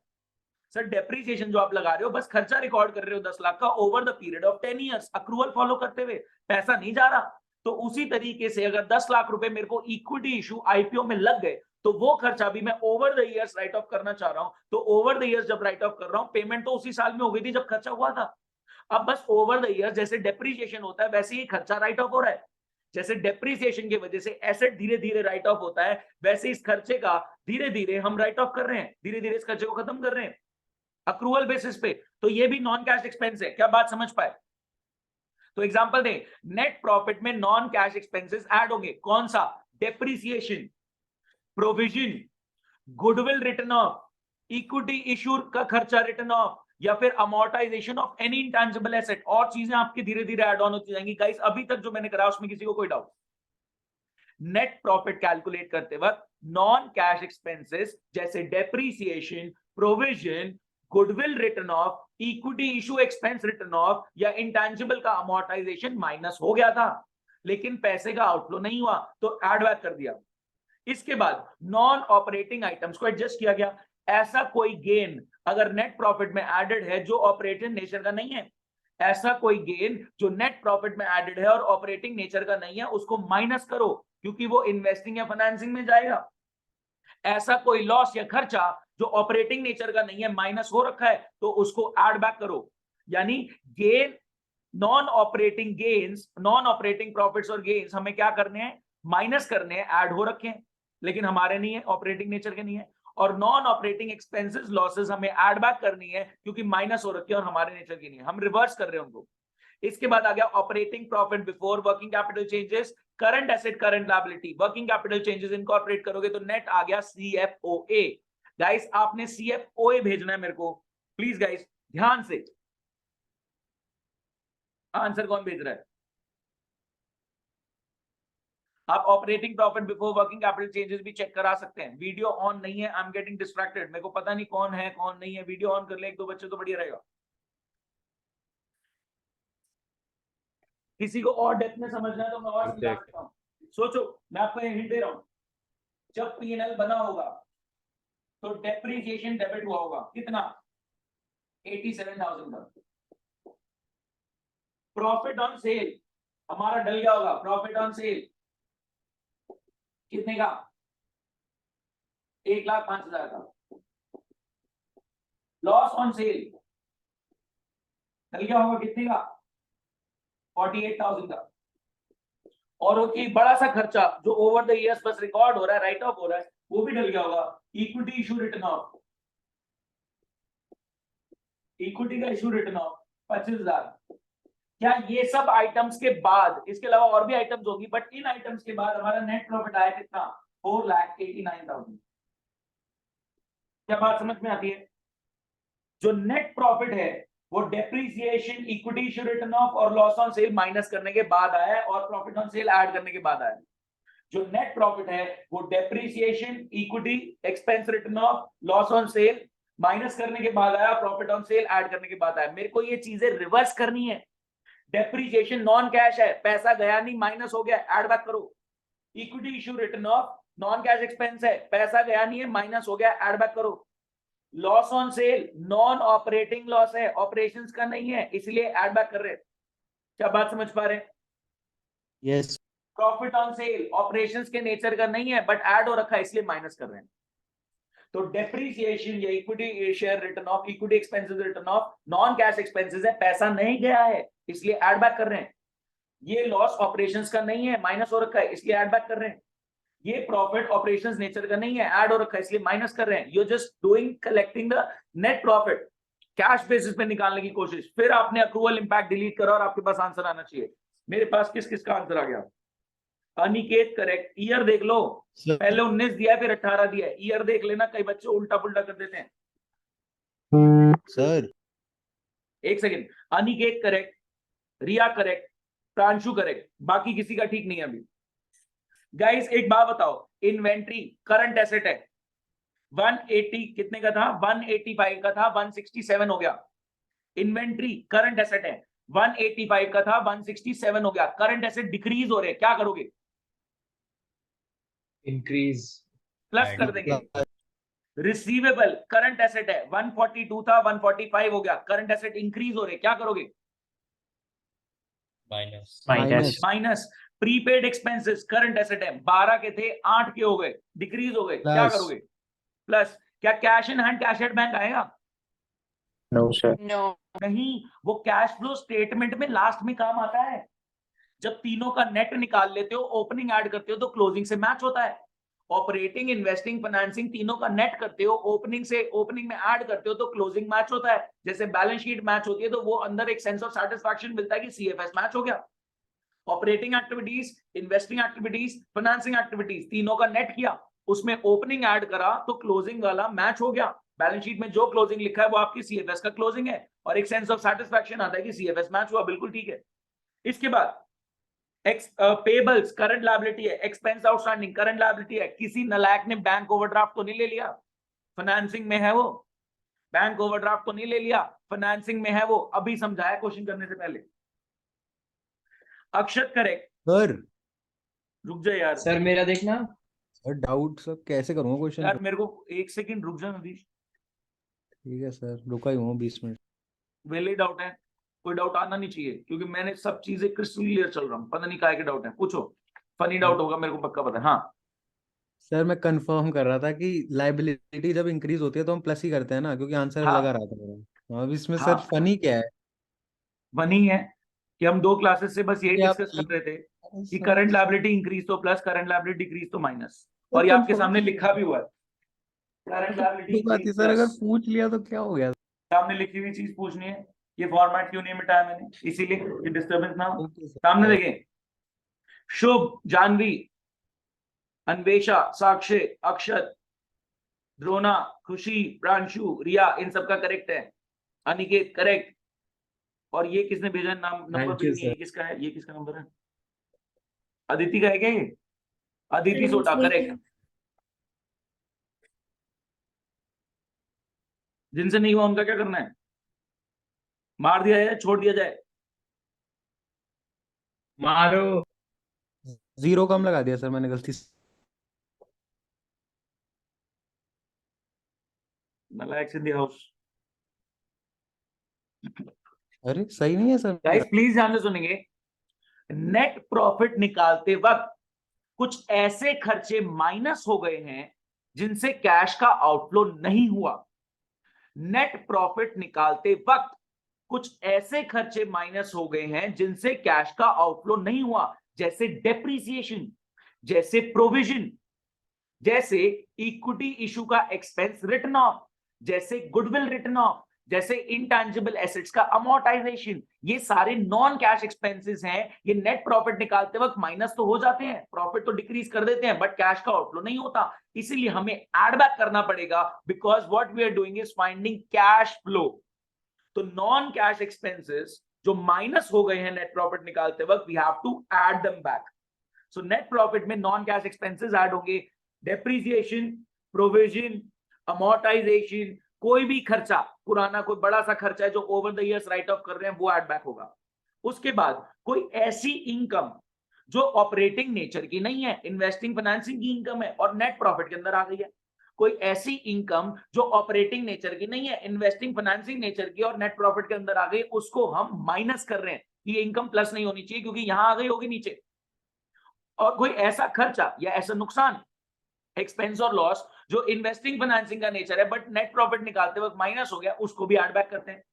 सर डेप्रीसिएशन जो आप लगा रहे हो बस खर्चा रिकॉर्ड कर रहे हो 10 लाख का over the period of 10 years, accrual follow करते हुए, पैसा नहीं जा रहा। तो उसी तरीके से अगर 10 लाख रुपए मेरे को इक्विटी इशू आईपीओ में लग गए, तो वो खर्चा भी मैं over the years right of करना चाह रहा हूं। तो ओवर द इयर्स जब राइट ऑफ कर रहा हूं, पेमेंट तो उसी साल में हो गई थी जब खर्चा हुआ था। अब बस ओवर द इयर्स जैसे डेप्रीसिएशन होता है वैसे ही खर्चा राइट ऑफ हो रहा है। जैसे डेप्रीसिएशन की वजह से एसेट धीरे धीरे राइट ऑफ होता है, वैसे इस खर्चे का धीरे धीरे हम राइट ऑफ कर रहे हैं, धीरे धीरे इस खर्चे को खत्म कर रहे हैं अक्रूवल बेसिस पे। तो ये भी नॉन कैश एक्सपेंस है। क्या बात समझ पाए? तो एग्जांपल दें, नेट प्रॉफिट में नॉन कैश एक्सपेंसेस ऐड होंगे। कौन सा? Depreciation, provision, goodwill return of, equity issue का खर्चा रिटर्न ऑफ, या फिर amortisation of any intangible asset. और चीजें आपकी धीरे धीरे ऐड ऑन होती जाएंगी। गाइस अभी तक जो मैंने करा उसमें किसी को कोई डाउट? नेट प्रॉफिट कैलकुलेट करते वक्त नॉन कैश एक्सपेंसेस जैसे depreciation, provision, goodwill return of, equity issue expense return of या इंटेंजिबल का अमोर्टाइजेशन माइनस हो गया था, लेकिन पैसे का आउटफ्लो नहीं हुआ तो एड बैक कर दिया। इसके बाद नॉन ऑपरेटिंग आइटम्स को एडजस्ट किया गया। ऐसा कोई गेन अगर नेट प्रॉफिट में एडेड है जो ऑपरेटिंग नेचर का नहीं है, ऐसा कोई गेन जो नेट प्रॉफिट में एडेड है और ऑपरेटिंग नेचर का नहीं है, उसको माइनस करो क्योंकि वो इन्वेस्टिंग या फाइनेंसिंग में जाएगा। ऐसा कोई लॉस या खर्चा जो ऑपरेटिंग नेचर का नहीं है, माइनस हो रखा है, तो उसको ऐड बैक करो। यानी gain, non operating gains, non operating profits और गेन्स हमें क्या करने हैं, माइनस करने हैं, ऐड हो रखे हैं, लेकिन हमारे नहीं है, ऑपरेटिंग नेचर के नहीं है। और नॉन ऑपरेटिंग एक्सपेंसेस, लॉसेस हमें ऐड बैक करनी है क्योंकि माइनस हो रखी है और हमारे नेचर की नहीं है, हम रिवर्स कर रहे हैं उनको। इसके बाद आ गया operating profit before working capital changes, current asset, current liability, working capital changes incorporate करोगे तो नेट आ गया CFOA। गाइस आपने CFOA भेजना है मेरे को, प्लीज गाइस ध्यान से। आंसर कौन भेज रहा है? आप operating profit before working capital changes भी चेक करा सकते हैं। वीडियो ऑन नहीं है, आई एम गेटिंग डिस्ट्रैक्टेड, मेरे को पता नहीं कौन है कौन नहीं है। वीडियो ऑन कर ले एक दो बच्चे तो बढ़िया रहेगा। किसी को और डेप्थ में समझना है तो मैं और समझा सकता हूँ। सोचो, मैं आपको हिंट दे रहा हूँ। जब P&L बना होगा तो डेप्रिसिएशन डेबिट हुआ होगा, कितना? 87,000 का। प्रॉफिट ऑन सेल हमारा डल गया होगा, प्रॉफिट ऑन सेल कितने का? 1,05,000 का। लॉस ऑन सेल डल गया होगा कितने का? 48,000 का। और एक बड़ा सा खर्चा जो ओवर द इयर्स बस रिकॉर्ड हो रहा है, राइट ऑफ हो रहा है, वो भी डल गया होगा। Equity issue return of, equity का इशू रिटर्न ऑफ 25,000। क्या ये सब आइटम्स के बाद, इसके अलावा और भी आइटम्स होगी, बट इन आइटम्स के बाद हमारा नेट प्रॉफिट आया कितना? 4,89,000। क्या बात समझ में आती है? जो नेट प्रॉफिट है वो depreciation, equity issue return of और लॉस ऑन सेल माइनस करने के बाद आया है और प्रॉफिट ऑन सेल ऐड करने के बाद आया है। जो नेट प्रॉफिट है वो depreciation, equity, expense return of, loss on sale minus करने के बाद आया, प्रॉफिट ऑन सेल ऐड करने के बाद आया। मेरे को ये चीजें रिवर्स करनी है। डेप्रिसिएशन नॉन कैश है, पैसा गया नहीं, माइनस हो गया, ऐड बैक करो। Equity issue return of non cash expense है, पैसा गया नहीं है, माइनस हो गया, ऐड बैक करो। Loss on sale non operating loss है, ऑपरेशंस का नहीं है, इसलिए ऐड बैक कर रहे हैं। क्या बात समझ पा रहे हैं? Yes. Profit on cell operations के नेचर का नहीं है बट ऐड हो रखा है, इसलिए माइनस कर रहे हैं। तो डेप्रिसिएशन या equity share return of, equity expenses return of non cash expenses है, पैसा नहीं गया है इसलिए ऐड बैक कर रहे हैं। ये लॉस ऑपरेशंस का नहीं है, माइनस हो रखा है, इसलिए ऐड बैक कर रहे हैं। ये प्रॉफिट ऑपरेशंस नेचर का नहीं है, ऐड हो रखा है, इसलिए माइनस कर रहे हैं। You just doing collecting the net profit, cash basis पे निकालने की कोशिश। फिर आपने अक्रूवल इंपैक्ट डिलीट करा और आपके पास आंसर आना चाहिए। मेरे पास किस किस का आंसर आ गया? अनिकेत करेक्ट। ईयर देख लो, पहले 19 दिया है फिर 18 दिया है। ईयर देख लेना, कई बच्चे उल्टा पुल्टा कर देते हैं। सर एक सेकेंड। अनिकेत करेक्ट, रिया करेक्ट, प्रांशु करेक्ट, बाकी किसी का ठीक नहीं है अभी। गाइस एक बात बताओ, इन्वेंट्री करंट एसेट है, 180 कितने का था? 185 का था, 167 हो गया। इन्वेंट्री करंट एसेट है, 185 का था, 167 हो गया। करंट एसेट डिक्रीज हो रहे हैं, क्या करोगे? इंक्रीज प्लस कर देंगे। रिसीवेबल करंट एसेट है, 142 था, 145 हो गया। करंट एसेट इंक्रीज हो रहे, क्या करोगे? Minus minus minus. Prepaid expenses current asset है, 12 के थे 8 के हो गए, डिक्रीज हो गए, क्या Plus. करोगे? प्लस। क्या cash in hand cash at bank आएगा? No sir no. नहीं, वो कैश फ्लो स्टेटमेंट में लास्ट में काम आता है। जब तीनों का नेट निकाल लेते हो, ओपनिंग ऐड करते हो तो क्लोजिंग से मैच होता है। ऑपरेटिंग, इन्वेस्टिंग, फाइनेंसिंग तीनों का नेट करते हो, ओपनिंग में ऐड करते हो तो क्लोजिंग मैच होता है। जैसे बैलेंस शीट मैच होती है तो वो अंदर एक सेंस ऑफ सेटिस्फैक्शन मिलता है कि सीएफएस मैच हो गया। Operating activities, investing activities, financing activities तीनों का नेट किया, उसमें ओपनिंग ऐड करा तो क्लोजिंग वाला मैच हो गया। बैलेंस शीट में जो क्लोजिंग लिखा है वो आपकी सीएफएस का क्लोजिंग है और एक सेंस ऑफ सेटिस्फैक्शन आता है कि सीएफएस मैच हुआ, बिल्कुल ठीक है। इसके बाद पेबल्स करंट लायबिलिटी है, एक्सपेंस आउटस्टैंडिंग करंट लायबिलिटी है। किसी नलायक ने बैंक ओवरड्राफ्ट तो नहीं ले लिया? फाइनेंसिंग में है वो, बैंक ओवरड्राफ्ट तो नहीं ले लिया, फाइनेंसिंग में है वो। अभी समझाया क्वेश्चन करने से पहले। अक्षत करेक्ट, सर रुक जा यार। सर मेरा देखना। सर डाउट सब कैसे करूँगा क्वेश्चन? यार मेरे को 1 सेकंड रुक जा नदीश। ठीक है सर, रुका ही हूँ 20 मिनट। वेले डाउट है, कोई डाउट आना नहीं चाहिए क्योंकि मैंने सब चीजें क्रिस्टल क्लियर चल रहा हूँ। पता नहीं काहे के डाउट है, पूछो। फनी डाउट होगा, मेरे को पक्का पता है। हाँ सर मैं कंफर्म कर रहा था कि लाइबिलिटी जब इंक्रीज होती है तो हम प्लस ही करते हैं ना, क्योंकि आंसर हाँ लगा रहा था मेरा। अब इसमें सर हाँ, फनी क्या है फनी है कि हम 2 क्लासेस से बस यही कि आप डिस्कस कर रहे थे कि सर करंट लायबिलिटी इंक्रीज तो प्लस, करंट लायबिलिटी डिक्रीज तो माइनस। और ये आपके कंफर्म सामने लिखा भी हुआ है, करंट लायबिलिटी कोई बात नहीं इंक्रीज सर, अगर प्लस। पूछ लिया तो क्या हो गया? सामने लिखी हुई चीज पूछनी है। ये फॉर्मेट क्यों नहीं मिटाया मैंने, इसीलिए कि डिस्टर्बेंस ना हो। ओके सामने सर। देखें, शुभ, जानवी, अन्वेषा, साक्षी, अक्षत, द्रोणा, खुशी, प्रांशु, रिया, इन सबका करेक्ट है। अनिकेत करेक्ट। और ये किसने भेजा है? नाम नंबर थैंक भी यू नहीं है। सर। ये किसका है? ये किसका नंबर है? अदिति का है क्या ये? अदिति सोटा करेक्ट। जिनसे नहीं हुआ उनका क्या करना है? मार दिया जाए, छोड़ दिया जाए? मारो। 0 कम लगा दिया सर मैंने गलती से। नालायक इन द हाउस। अरे सही नहीं है सर गाइस मेरा? प्लीज ध्यान से सुनेंगे। नेट प्रॉफिट निकालते वक्त कुछ ऐसे खर्चे माइनस हो गए हैं जिनसे कैश का आउटफ्लो नहीं हुआ। नेट प्रॉफिट निकालते वक्त कुछ ऐसे खर्चे माइनस हो गए हैं जिनसे कैश का आउटफ्लो नहीं हुआ, जैसे डेप्रिसिएशन, जैसे प्रोविजन, जैसे इक्विटी इशू का एक्सपेंस रिटन ऑफ, जैसे गुडविल रिटन ऑफ, जैसे इंटेंजिबल एसेट्स का अमोर्टाइजेशन। ये सारे नॉन कैश एक्सपेंसेस हैं। ये नेट प्रॉफिट निकालते वक्त माइनस तो हो जाते हैं, प्रॉफिट तो डिक्रीज कर देते हैं, बट कैश का आउटफ्लो नहीं होता। इसीलिए हमें एड बैक करना पड़ेगा, because what we are doing is finding cash flow. तो नॉन कैश एक्सपेंसेस जो माइनस हो गए हैं नेट प्रॉफिट निकालते वक्त, we have to add them back. So net profit में नॉन कैश एक्सपेंसेस ऐड होंगे, डेप्रिसिएशन, प्रोविजन, अमोर्टाइजेशन, कोई भी खर्चा, पुराना कोई बड़ा सा खर्चा है जो over the years right of कर रहे हैं, वो ऐड बैक होगा। उसके बाद कोई ऐसी इनकम जो ऑपरेटिंग नेचर की नहीं है, इन्वेस्टिंग फाइनेंसिंग की इनकम है और नेट प्रॉफिट के अंदर आ गई है। कोई ऐसी इनकम जो ऑपरेटिंग नेचर की नहीं है, इन्वेस्टिंग फाइनेंसिंग नेचर की और नेट प्रॉफिट के अंदर आ गई, उसको हम माइनस कर रहे हैं। ये इनकम प्लस नहीं होनी चाहिए क्योंकि यहां आ गई होगी नीचे। और कोई ऐसा खर्चा या ऐसा नुकसान, एक्सपेंस और लॉस जो इन्वेस्टिंग फाइनेंसिंग का नेचर है बट नेट प्रॉफिट निकालते वक्त माइनस हो गया, उसको भी ऐड बैक करते हैं।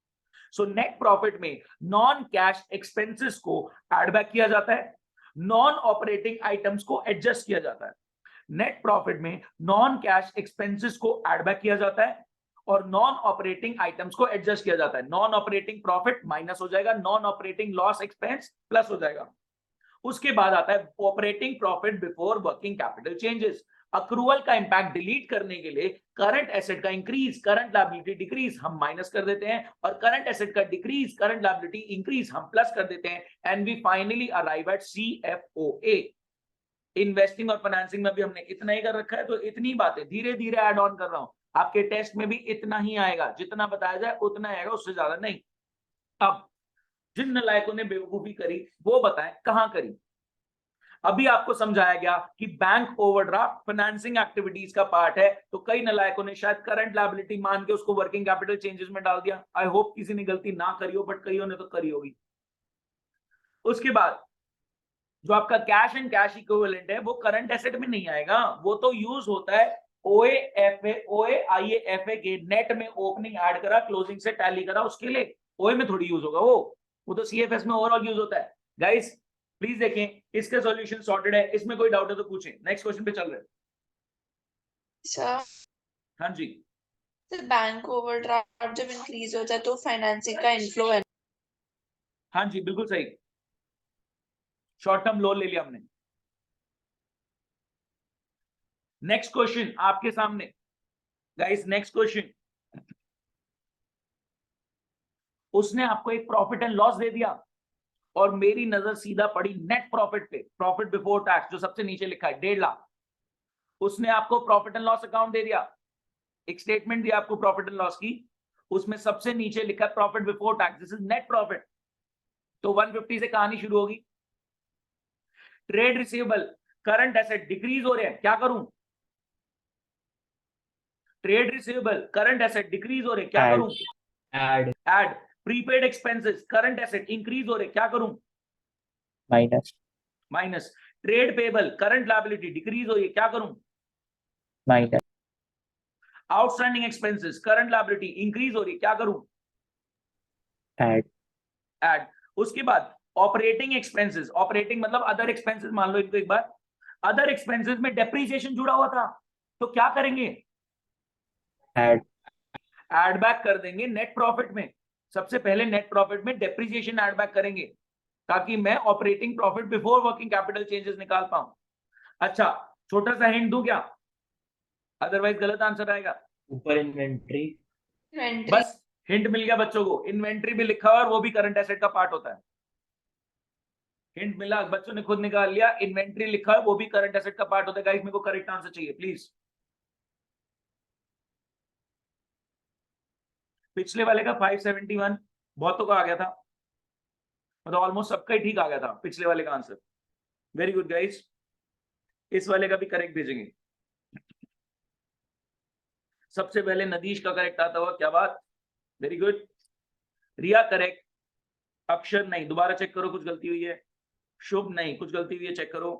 सो नेट प्रॉफिट में नॉन कैश एक्सपेंसेस को ऐड बैक किया जाता है, नॉन ऑपरेटिंग आइटम्स को एडजस्ट किया जाता है। नेट प्रॉफिट में नॉन कैश एक्सपेंसेस को ऐड बैक किया जाता है और नॉन ऑपरेटिंग आइटम्स को एडजस्ट किया जाता है। नॉन ऑपरेटिंग प्रॉफिट माइनस हो जाएगा, non operating loss expense plus हो जाएगा। उसके बाद आता है operating profit before working capital changes. Accrual का इंपैक्ट डिलीट करने के लिए करंट एसेट का इंक्रीज, करंट लायबिलिटी डिक्रीज हम माइनस कर देते हैं, और करंट एसेट का डिक्रीज, करंट लायबिलिटी इंक्रीज हम प्लस कर देते हैं। And we finally arrive at CFOA। Investing और फाइनेंसिंग में भी हमने इतना ही कर रखा है, तो इतनी बातें धीरे धीरे ऐड ऑन कर रहा हूं। आपके टेस्ट में भी इतना ही आएगा, जितना बताया जाए उतना आएगा, उससे ज्यादा नहीं। अब जिन नलायकों ने बेवकूफी करी वो बताएं कहां करी। अभी आपको समझाया गया कि बैंक ओवरड्राफ्ट फाइनेंसिंग एक्टिविटीज का पार्ट है, तो कई नलायकों ने शायद करंट लायबिलिटी मान के उसको वर्किंग कैपिटल चेंजेस में डाल दिया। आई होप किसी ने गलती ना करी हो, बट कईयों ने तो करी होगी। उसके बाद जो आपका कैश एंड कैश इक्विवेलेंट है वो करंट एसेट में नहीं आएगा, वो तो यूज होता है OAIAFA के नेट में ओपनिंग ऐड करा, क्लोजिंग से टैली करा, उसके लिए ओए में थोड़ी यूज होगा वो तो CFS में ओवरऑल यूज होता है। गाइस प्लीज देखें, इसका सॉल्यूशन सॉर्टेड है, इसमें कोई डाउट है तो पूछें। नेक्स्ट क्वेश्चन पे चल रहे हैं। अच्छा, हाँ जी, तो बैंक ओवरड्राफ्ट जब इंक्रीज होता है तो फाइनेंसिंग का इनफ्लो है। हाँ जी, बिल्कुल सही। शॉर्ट टर्म लोन ले लिया हमने। नेक्स्ट क्वेश्चन आपके सामने गाइस, नेक्स्ट क्वेश्चन। उसने आपको एक प्रॉफिट एंड लॉस दे दिया और मेरी नजर सीधा पड़ी नेट प्रॉफिट पे, प्रॉफिट बिफोर टैक्स जो सबसे नीचे लिखा है 1.5 लाख। उसने आपको प्रॉफिट एंड लॉस अकाउंट दे दिया, एक स्टेटमेंट दिया आपको प्रॉफिट एंड लॉस की, उसमें सबसे नीचे लिखा है profit before tax, this is net profit. तो 150 से कहानी शुरू होगी। Trade receivable current asset decrease हो रहे हैं, क्या करूं? Trade receivable current asset decrease हो रहे हैं, क्या Add. करूं? Add add prepaid expenses current asset increase हो रहे हैं, क्या करूं? Minus. Minus trade payable current liability decrease हो रही है, क्या करूं? Minus. Outstanding expenses current liability increase हो रही है, क्या करूं? Add. ऐड। उसके बाद ऑपरेटिंग एक्सपेंसेस, ऑपरेटिंग मतलब अदर एक्सपेंसेस, मान लो इनको एक बार, अदर एक्सपेंसेस में डेप्रीसिएशन जुड़ा हुआ था, तो क्या करेंगे? Add. ऐड बैक कर देंगे नेट प्रॉफिट में। सबसे पहले नेट प्रॉफिट में डेप्रीसिएशन ऐड बैक करेंगे ताकि मैं operating profit before working capital changes निकाल पाऊं। अच्छा, छोटा सा हिंट दूं क्या? अदरवाइज गलत आंसर आएगा। ऊपर इन्वेंट्री इन्वेंट्री बस हिंट मिल गया बच्चों को, इन्वेंट्री भी लिखा हुआ और वो भी करंट एसेट का पार्ट होता है। हिंट मिला, बच्चों ने खुद निकाल लिया, इन्वेंट्री लिखा है वो भी करंट एसेट का पार्ट होता है। गाइस मेरे को करेक्ट आंसर चाहिए प्लीज। पिछले वाले का 571 बहुतों का आ गया था, मतलब ऑलमोस्ट सबका ही ठीक आ गया था पिछले वाले का आंसर। वेरी गुड गाइस, इस वाले का भी करेक्ट भेजेंगे। सबसे पहले नदीश का करेक्ट आता हुआ, क्या बात, वेरी गुड। रिया करेक्ट, अक्षर नहीं, दोबारा चेक करो कुछ गलती हुई है। शुभ नहीं, कुछ गलती हुई है, चेक करो।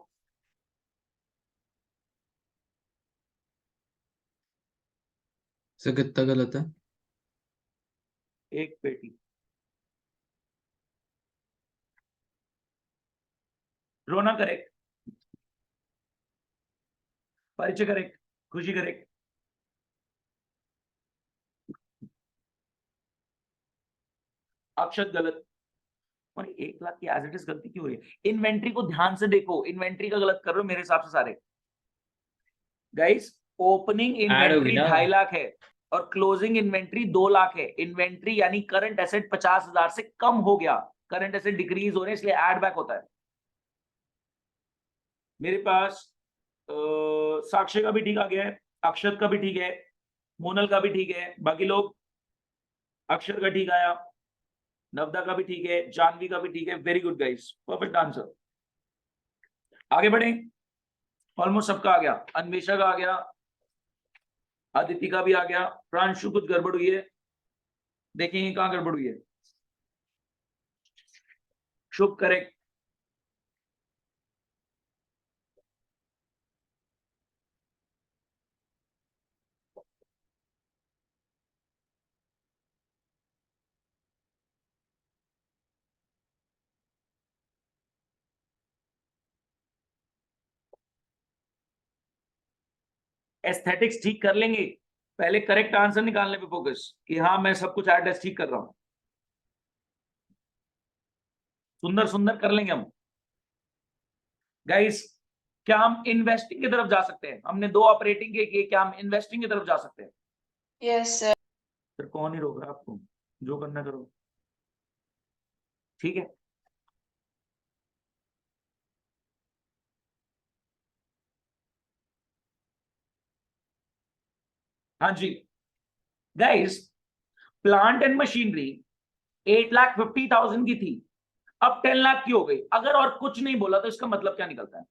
सर कितना गलत है? एक पेटी। रोना करेक्ट, परिचय करेक्ट, खुशी करेक्ट, अक्षत गलत। और 1 लाख की एज इट इज गलती क्यों हो रही है? इन्वेंट्री को ध्यान से देखो, इन्वेंट्री का गलत कर रहे हो मेरे हिसाब से सारे। गाइस ओपनिंग होगी इन्वेंट्री ना? 2.5 लाख है और क्लोजिंग इन्वेंट्री 2 लाख है। इन्वेंट्री यानी करंट एसेट 50,000 से कम हो गया, करंट एसेट डिक्रीज हो रहे हैं, इसलिए एड बैक होता है। मेरे पास साक्षी का भी ठीक आ गया है, अक्षत का भी ठीक है, मोनल का भी ठीक है, बाकी लोग, अक्षर का ठीक आया, नवदा का भी ठीक है, जानवी का भी ठीक है। Very good guys, perfect answer. आगे बढ़े, ऑलमोस्ट सबका आ गया, अन्वेषा का आ गया, आदित्य का भी आ गया, प्रांशु कुछ गड़बड़ हुई है, देखेंगे कहां गड़बड़ हुई है। शुभ करेक्ट, एस्थेटिक्स ठीक कर लेंगे, पहले करेक्ट आंसर निकालने पे फोकस कि हाँ मैं सब कुछ एड्रेस ठीक कर रहा हूं। सुंदर सुंदर कर लेंगे हम। गाइस क्या हम इन्वेस्टिंग की तरफ जा सकते हैं? हमने 2 ऑपरेटिंग के किए, क्या हम इन्वेस्टिंग की तरफ जा सकते हैं? Yes sir. फिर कौन ही रोक रहा है आपको? जो करना करो, ठीक है। हाँ जी गाइस, प्लांट एंड मशीनरी 8,50,000 की थी, अब 10 लाख की हो गई। अगर और कुछ नहीं बोला तो इसका मतलब क्या निकलता है?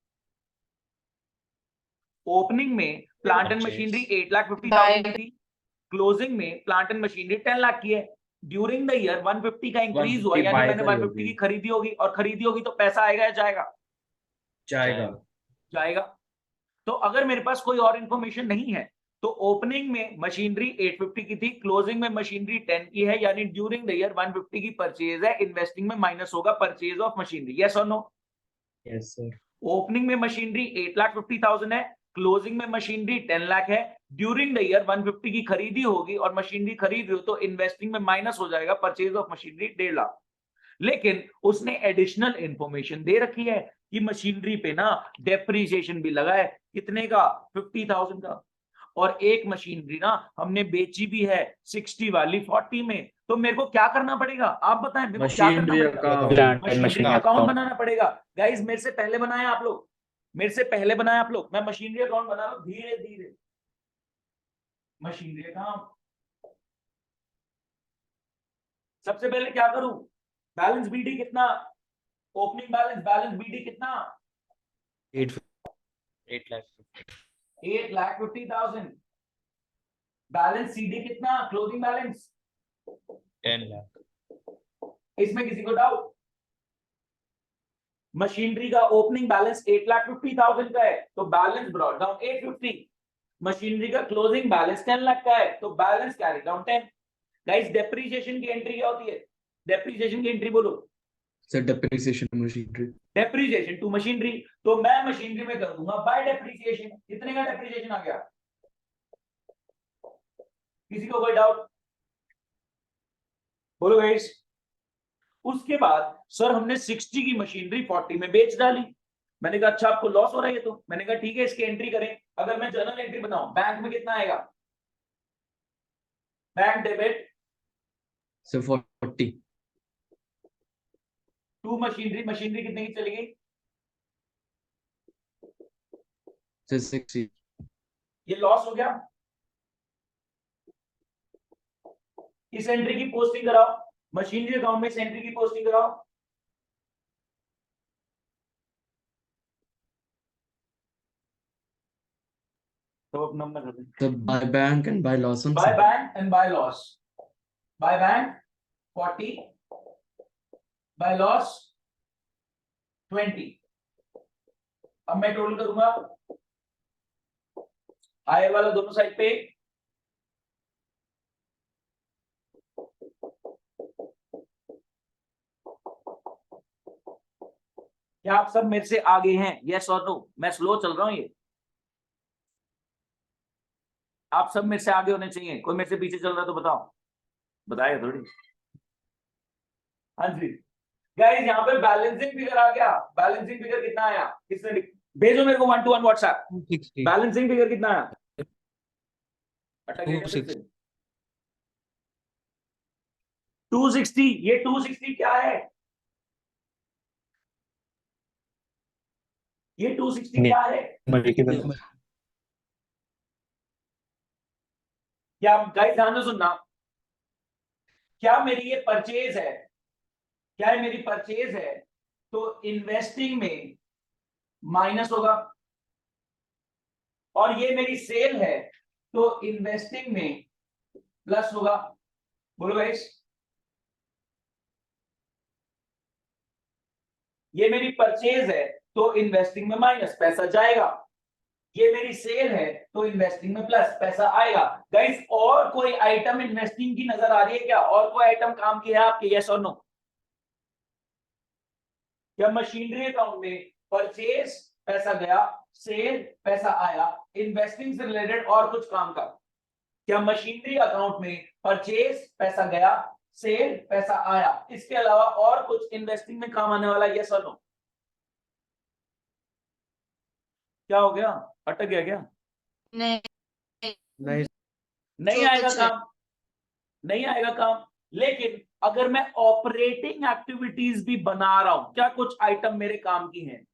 ओपनिंग में प्लांट एंड मशीनरी 8,50,000 की थी, क्लोजिंग में प्लांट एंड मशीनरी 10 लाख की है। ड्यूरिंग द ईयर 150 का इंक्रीज हुआ, 150 यानी buy मैंने करी 150 की होगी। खरीदी होगी, और खरीदी होगी तो पैसा आएगा या जाएगा? जाएगा। जाएगा। तो अगर मेरे पास कोई और इंफॉर्मेशन नहीं है तो ओपनिंग में मशीनरी 850 की थी, क्लोजिंग में मशीनरी 10 की है, यानी ड्यूरिंग द ईयर 150 की परचेज है, इन्वेस्टिंग में माइनस होगा परचेज ऑफ मशीनरी। यस और नो? Yes sir. ओपनिंग में मशीनरी 8,50,000 है, क्लोजिंग में मशीनरी 10 लाख है, ड्यूरिंग द ईयर 150 की खरीदी होगी और मशीनरी खरीद रही हो तो इन्वेस्टिंग में माइनस हो जाएगा परचेज ऑफ मशीनरी 1.5 लाख। लेकिन उसने एडिशनल इंफॉर्मेशन दे रखी है कि मशीनरी पे ना डेप्रीसिएशन भी लगा है, कितने का? 50,000 का। और एक मशीनरी ना हमने बेची भी है 60 वाली 40 में, तो मेरे को क्या करना पड़ेगा? आप बताएं, मेरे को क्या करना मशीनरी पड़ेगा? Account. Plant and machinery machinery account account. बनाना पड़ेगा। गाइस मेरे से पहले बनाया आप लोग, मेरे से पहले बनाया आप लोग, मैं मशीनरी अकाउंट बना रहा हूं धीरे धीरे। मशीनरी अकाउंट सबसे पहले क्या करूं? बैलेंस बीडी कितना? ओपनिंग बैलेंस, बैलेंस बीडी कितना? 8 8,50,000। बैलेंस सीडी कितना, क्लोजिंग बैलेंस 10 lakh। इसमें किसी को डाउट? मशीनरी का ओपनिंग बैलेंस 8,50,000 का है, तो बैलेंस ब्रॉट डाउन 850। मशीनरी का क्लोजिंग बैलेंस 10 लाख का है, तो balance carry down 10। Guys depreciation की एंट्री क्या होती है? डेप्रिसिएशन की एंट्री बोलो। Sir depreciation machinery. Depreciation to machinery, तो मैं मशीनरी में कर दूंगा बाय डेप्रिसिएशन। कितने का डेप्रिसिएशन आ गया? किसी को कोई डाउट? बोलो गाइस। उसके बाद सर हमने 60 की मशीनरी 40 में बेच डाली। मैंने कहा अच्छा आपको लॉस हो रहा है ये तो। मैंने कहा ठीक है इसकी एंट्री करें। अगर मैं जर्नल एंट्री बनाऊं, बैंक में कितना आएगा? Bank debit sir 40। To machinery, machinery कितने की चली गई? सर 60। ये लॉस हो गया। इस एंट्री की पोस्टिंग कराओ, मशीनरी अकाउंट में इस एंट्री की पोस्टिंग कराओ। तो अपना नंबर कर दें। Sir by bank and by loss on by bank and by loss. By bank 40, by loss 20। अब मैं टोटल करूंगा आय वाला दोनों साइड पे। क्या आप सब मेरे से आगे हैं? यस और नो? मैं स्लो चल रहा हूं ये। आप सब मेरे से आगे होने चाहिए। कोई मेरे से पीछे चल रहा है तो बताओ, बताएगा थोड़ी। हाँ जी गाइस, यहाँ पे बैलेंसिंग फिगर आ गया। बैलेंसिंग फिगर कितना आया? किसने भेजो मेरे को 1 to 1 व्हाट्सएप। 260 बैलेंसिंग फिगर कितना आया? अटक गया फिर से। 260। ये 260 क्या है? ये 260 क्या है? मल्टीपल। क्या गाइस ध्यान से सुनना, क्या मेरी ये परचेज है? क्या ये मेरी परचेज है? तो इन्वेस्टिंग में माइनस होगा। और ये मेरी सेल है, तो इन्वेस्टिंग में प्लस होगा। बोलो गाइस। ये मेरी परचेज है तो इन्वेस्टिंग में माइनस, पैसा जाएगा। ये मेरी सेल है तो इन्वेस्टिंग में प्लस, पैसा आएगा। गाइस और कोई आइटम इन्वेस्टिंग की नजर आ रही है क्या? और कोई आइटम काम की है आपके? यस और नो? क्या मशीनरी अकाउंट में परचेज पैसा गया, सेल पैसा आया, इन्वेस्टिंग से रिलेटेड और कुछ काम का? क्या मशीनरी अकाउंट में परचेज पैसा गया, सेल पैसा आया, इसके अलावा और कुछ इन्वेस्टिंग में काम आने वाला? यस और नो? क्या हो गया? अटक गया क्या? नहीं नहीं नहीं जो आएगा कुछ है। काम, नहीं आएगा काम। लेकिन अगर मैं ऑपरेटिंग एक्टिविटीज भी बना रहा हूं, क्या कुछ आइटम मेरे काम की हैं?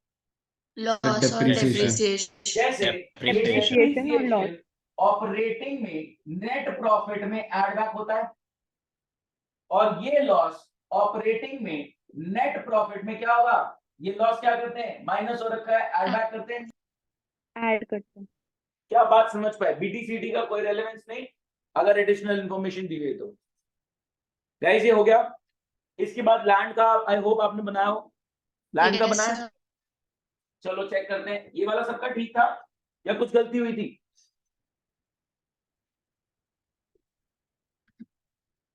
लॉस और Depreciation. डेप्रिसिएशन। जैसे Depreciation और loss. ऑपरेटिंग में नेट प्रॉफिट में एड बैक होता है, और ये लॉस ऑपरेटिंग में नेट प्रॉफिट में क्या होगा? ये लॉस क्या करते हैं? माइनस हो रखा है, एड बैक करते हैं। ऐड करते हैं। क्या बात समझ पाए? बीटीसीटी का कोई रेलेवेंस नहीं अगर एडिशनल इंफॉर्मेशन दी गई तो। गाइस ये हो गया। इसके बाद लैंड का आई होप आपने बनाया हो। लैंड का Yes, बनाया? sir. चलो चेक करते हैं। ये वाला सबका ठीक था या कुछ गलती हुई थी?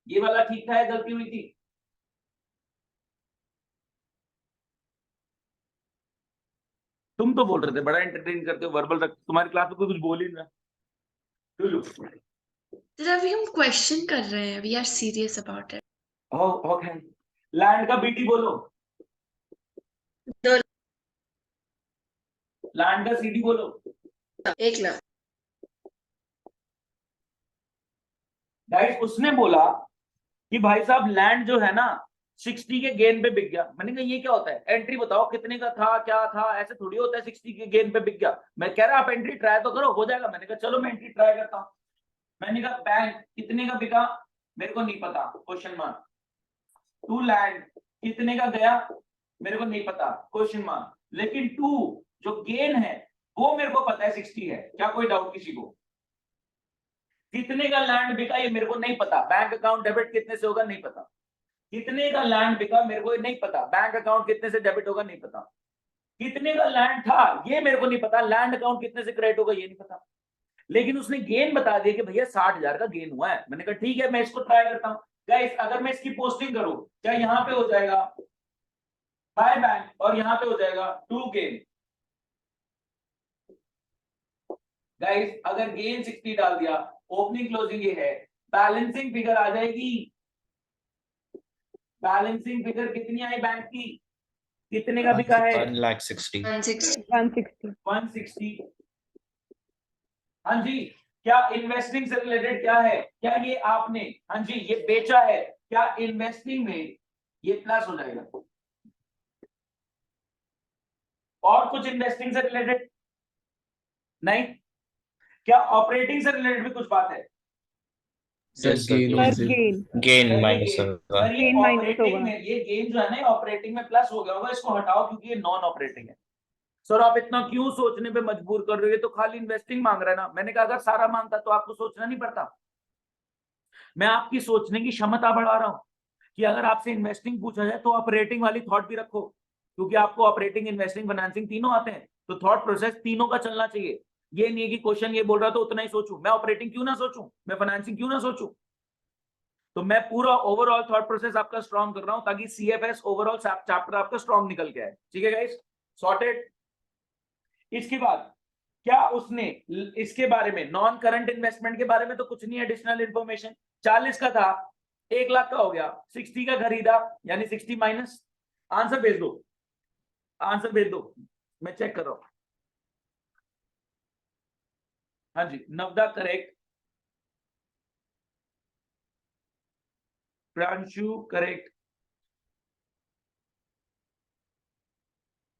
ये वाला ठीक था या गलती हुई थी? तुम तो बोल रहे थे बड़ा एंटरटेन करते हो, वर्बल रख। तुम्हारी क्लास में कोई कुछ बोल ही नहीं रहा। सर अभी हम क्वेश्चन कर रहे हैं, we are serious about it. Okay. Land का बीटी बोलो। दो लैंड का सीडी बोलो। 1 लाख। गाइस उसने बोला कि भाई साहब लैंड जो है ना 60 के गेन पे बिक गया। मैंने कहा ये क्या होता है? एंट्री बताओ कितने का था, क्या था? ऐसे थोड़ी होता है 60 के गेन पे बिक गया। मैं कह रहा आप एंट्री ट्राई तो करो, हो जाएगा। मैंने कहा चलो मैं एंट्री ट्राई करता हूं। मैंने कहा बैंक कितने का बिका? मेरे को नहीं पता, क्वेश्चन मार्क। टू लैंड कितने का गया? मेरे को नहीं पता, क्वेश्चन मार्क। लेकिन टू जो गेन है वो मेरे को पता है 60 है, क्या कोई डाउट किसी को? कितने का लैंड बिका ये मेरे को नहीं पता, बैंक अकाउंट डेबिट कितने से होगा नहीं पता, कितने का लैंड बिका मेरे को नहीं पता, बैंक अकाउंट कितने से डेबिट होगा नहीं पता, कितने का लैंड था ये मेरे को नहीं पता, लैंड अकाउंट कितने से क्रेडिट होगा ये नहीं पता, लेकिन उसने गेन बता दिया कि भैया 60,000 का गेन हुआ है। मैंने कहा ठीक है मैं इसको ट्राई करता हूँ। गाइस अगर मैं इसकी पोस्टिंग करूं, क्या यहाँ पे हो जाएगा बाय बैंक और यहाँ पे हो जाएगा टू गेन। गाइस अगर गेन 60 डाल दिया, ओपनिंग क्लोजिंग ये है, बैलेंसिंग फिगर आ जाएगी। बैलेंसिंग फिगर कितनी आई बैंक की, कितने का बिका है? 1,60,000 160 160 160। हाँ जी, क्या इन्वेस्टिंग से रिलेटेड क्या है, क्या ये आपने हाँ जी ये बेचा है, क्या इन्वेस्टिंग में ये प्लस हो जाएगा? और कुछ इन्वेस्टिंग से रिलेटेड नहीं? क्या ऑपरेटिंग से रिलेटेड भी कुछ बात है? Sir Yes, sir. Gain sir gain gain minus होगा। पर ये Gain minus ऑपरेटिंग होगा। में, ये गेन जो है ना ऑपरेटिंग में प्लस हो गया होगा, इसको हटाओ क्योंकि ये नॉन ऑपरेटिंग है। सर आप इतना क्यों सोचने पे मजबूर कर रहे हो, ये तो खाली इन्वेस्टिंग मांग रहा है ना। मैंने कहा अगर सारा मांगता तो आपको सोचना नहीं पड़ता। मैं आपकी सोचने की क्षमता बढ़ा रहा हूं कि अगर आपसे इन्वेस्टिंग पूछा जाए तो ऑपरेटिंग वाली थॉट भी रखो, क्योंकि आपको ऑपरेटिंग, इन्वेस्टिंग, फाइनेंसिंग तीनों आते हैं, तो थॉट प्रोसेस तीनों का चलना चाहिए। ये नहीं है कि क्वेश्चन ये बोल रहा तो उतना ही सोचूं, मैं ऑपरेटिंग क्यों ना सोचूं, मैं फाइनेंसिंग क्यों ना सोचूं। तो मैं पूरा ओवरऑल थॉट प्रोसेस आपका स्ट्रॉन्ग कर रहा हूं ताकि सीएफएस ओवरऑल चैप्टर आपका स्ट्रॉन्ग निकल के आए। ठीक है गाइस, सॉर्टेड। इसके बाद क्या उसने इसके बारे में, नॉन करंट इन्वेस्टमेंट के बारे में तो कुछ नहीं एडिशनल इंफॉर्मेशन। 40 का था, 1 लाख का हो गया, 60 का खरीदा यानी 60 माइनस। आंसर भेज दो, आंसर भेज दो, मैं चेक कर रहा हूं। हाँ जी, नवदा करेक्ट, प्रांशु करेक्ट,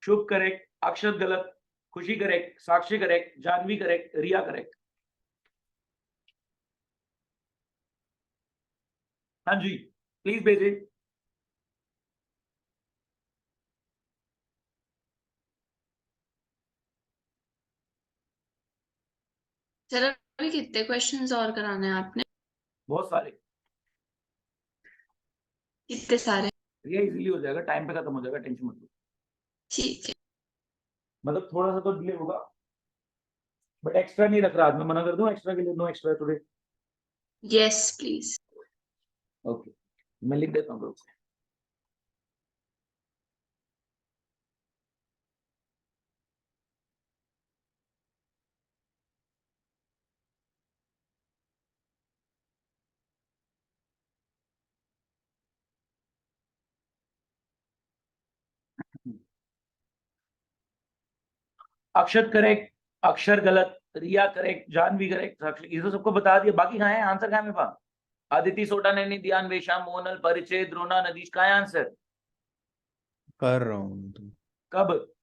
शुभ करेक्ट, अक्षत गलत, खुशी करेक्ट, साक्षी करेक्ट, जानवी करेक्ट, रिया करेक्ट। हाँ जी प्लीज भेजिए। सर अभी कितने क्वेश्चंस और कराने हैं आपने? बहुत सारे, कितने सारे? ये इजीली हो जाएगा, टाइम पे खत्म हो जाएगा, टेंशन मत लो। ठीक है। मतलब थोड़ा सा तो डिले होगा, बट एक्स्ट्रा नहीं रख रहा आज, मैं मना कर दूं एक्स्ट्रा के लिए, no extra today. Yes please. Okay मैं लिख देता हूँ ग्रुप पे। अक्षत करेक्ट, अक्षर गलत, रिया करेक्ट, जानवी करेक्ट, साक्षी, ये तो सबको बता दिया। बाकी कहाँ है आंसर, कहाँ है मेरे पास? आदिति, सोटा, नैनी, ध्यान, वेशा, मोनल, परिचय, द्रोणा, नदीश, कहाँ है आंसर? कर रहा हूँ तो कब?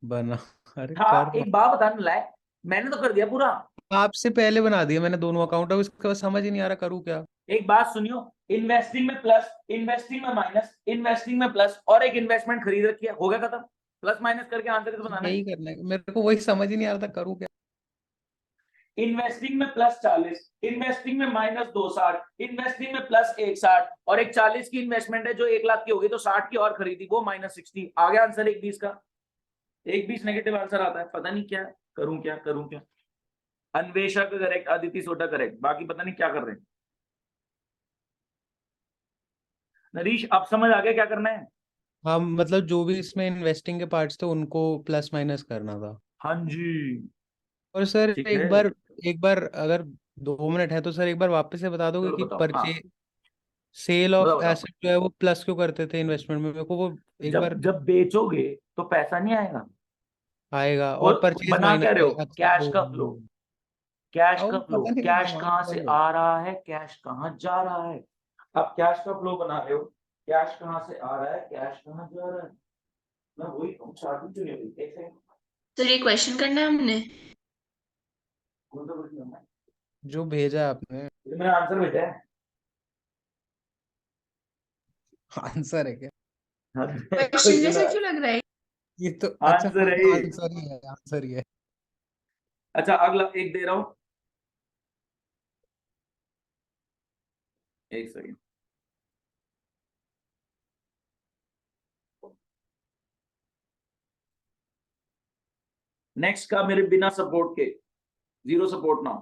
बना अरे हाँ कर रहा एक बात बताने लाए, मैंने तो कर दिया पूरा। हूँ। आपसे पहले बना दिया मैंने दोनों अकाउंट, अब इसका समझ ही नहीं आ रहा करूँ क्या। एक बात सुनियो, इन्वेस्टिंग में प्लस, इन्वेस्टिंग में माइनस, इन्वेस्टिंग में प्लस, और एक इन्वेस्टमेंट खरीद रखी है, हो गया खत्म। प्लस माइनस करके आंसर तो बनाना है। यही करना है मेरे को, वही समझ ही नहीं आ रहा था करूँ क्या। इन्वेस्टिंग में प्लस 40, इन्वेस्टिंग में माइनस 260, इन्वेस्टिंग में प्लस 160, और एक 40 की इन्वेस्टमेंट है जो 1 लाख की होगी, तो 60 की और खरीदी, वो माइनस 60 आ गया आंसर। 120 का 120 नेगेटिव आंसर आता है, पता नहीं क्या करूं, क्या करूं क्या। अन्वेषा का करेक्ट, आदिति सोटा करेक्ट, बाकी पता नहीं क्या कर रहे हैं। नरीश अब समझ आ गया क्या करना है? हाँ मतलब जो भी इसमें इन्वेस्टिंग के पार्ट्स थे उनको प्लस माइनस करना था। हाँ जी और सर ठीक है, एक बार अगर 2 मिनट है तो सर एक बार वापस से बता दोगे चलो कि बताओ। हाँ परचेज, सेल ऑफ बताओ बताओ। एसेट जो है वो प्लस क्यों करते थे इन्वेस्टमेंट में, मेरे को वो एक बार जब जब बेचोगे तो पैसा नहीं आएगा, आएगा। वो और परचेज बना माइनस क्या रहे हो, अच्छा कैश का फ्लो, कैश वो का फ्लो, पता नहीं कैश दिमाग कहाँ में से नहीं आ रहा है, कैश कहाँ जा रहा है। आप कैश का फ्लो बना रहे हो, कैश कहाँ से आ रहा है, कैश कहाँ जा रहा है। मैं वही स्टार्टिंग क्यों नहीं हुई, एक सेकंड। तो ये क्वेश्चन करना है हमने? कौन सा क्वेश्चन करना है? जो भेजा है आपने ये मैंने आंसर भेजा है। आंसर है क्या? हाँ, क्वेश्चन question जैसा है। क्यों लग रहा है? ये तो अच्छा आंसर है ये। आंसर ही है, आंसर ही है। अच्छा अगला एक दे रहा हूं, एक सेकंड। नेक्स्ट का मेरे बिना सपोर्ट के, जीरो सपोर्ट ना,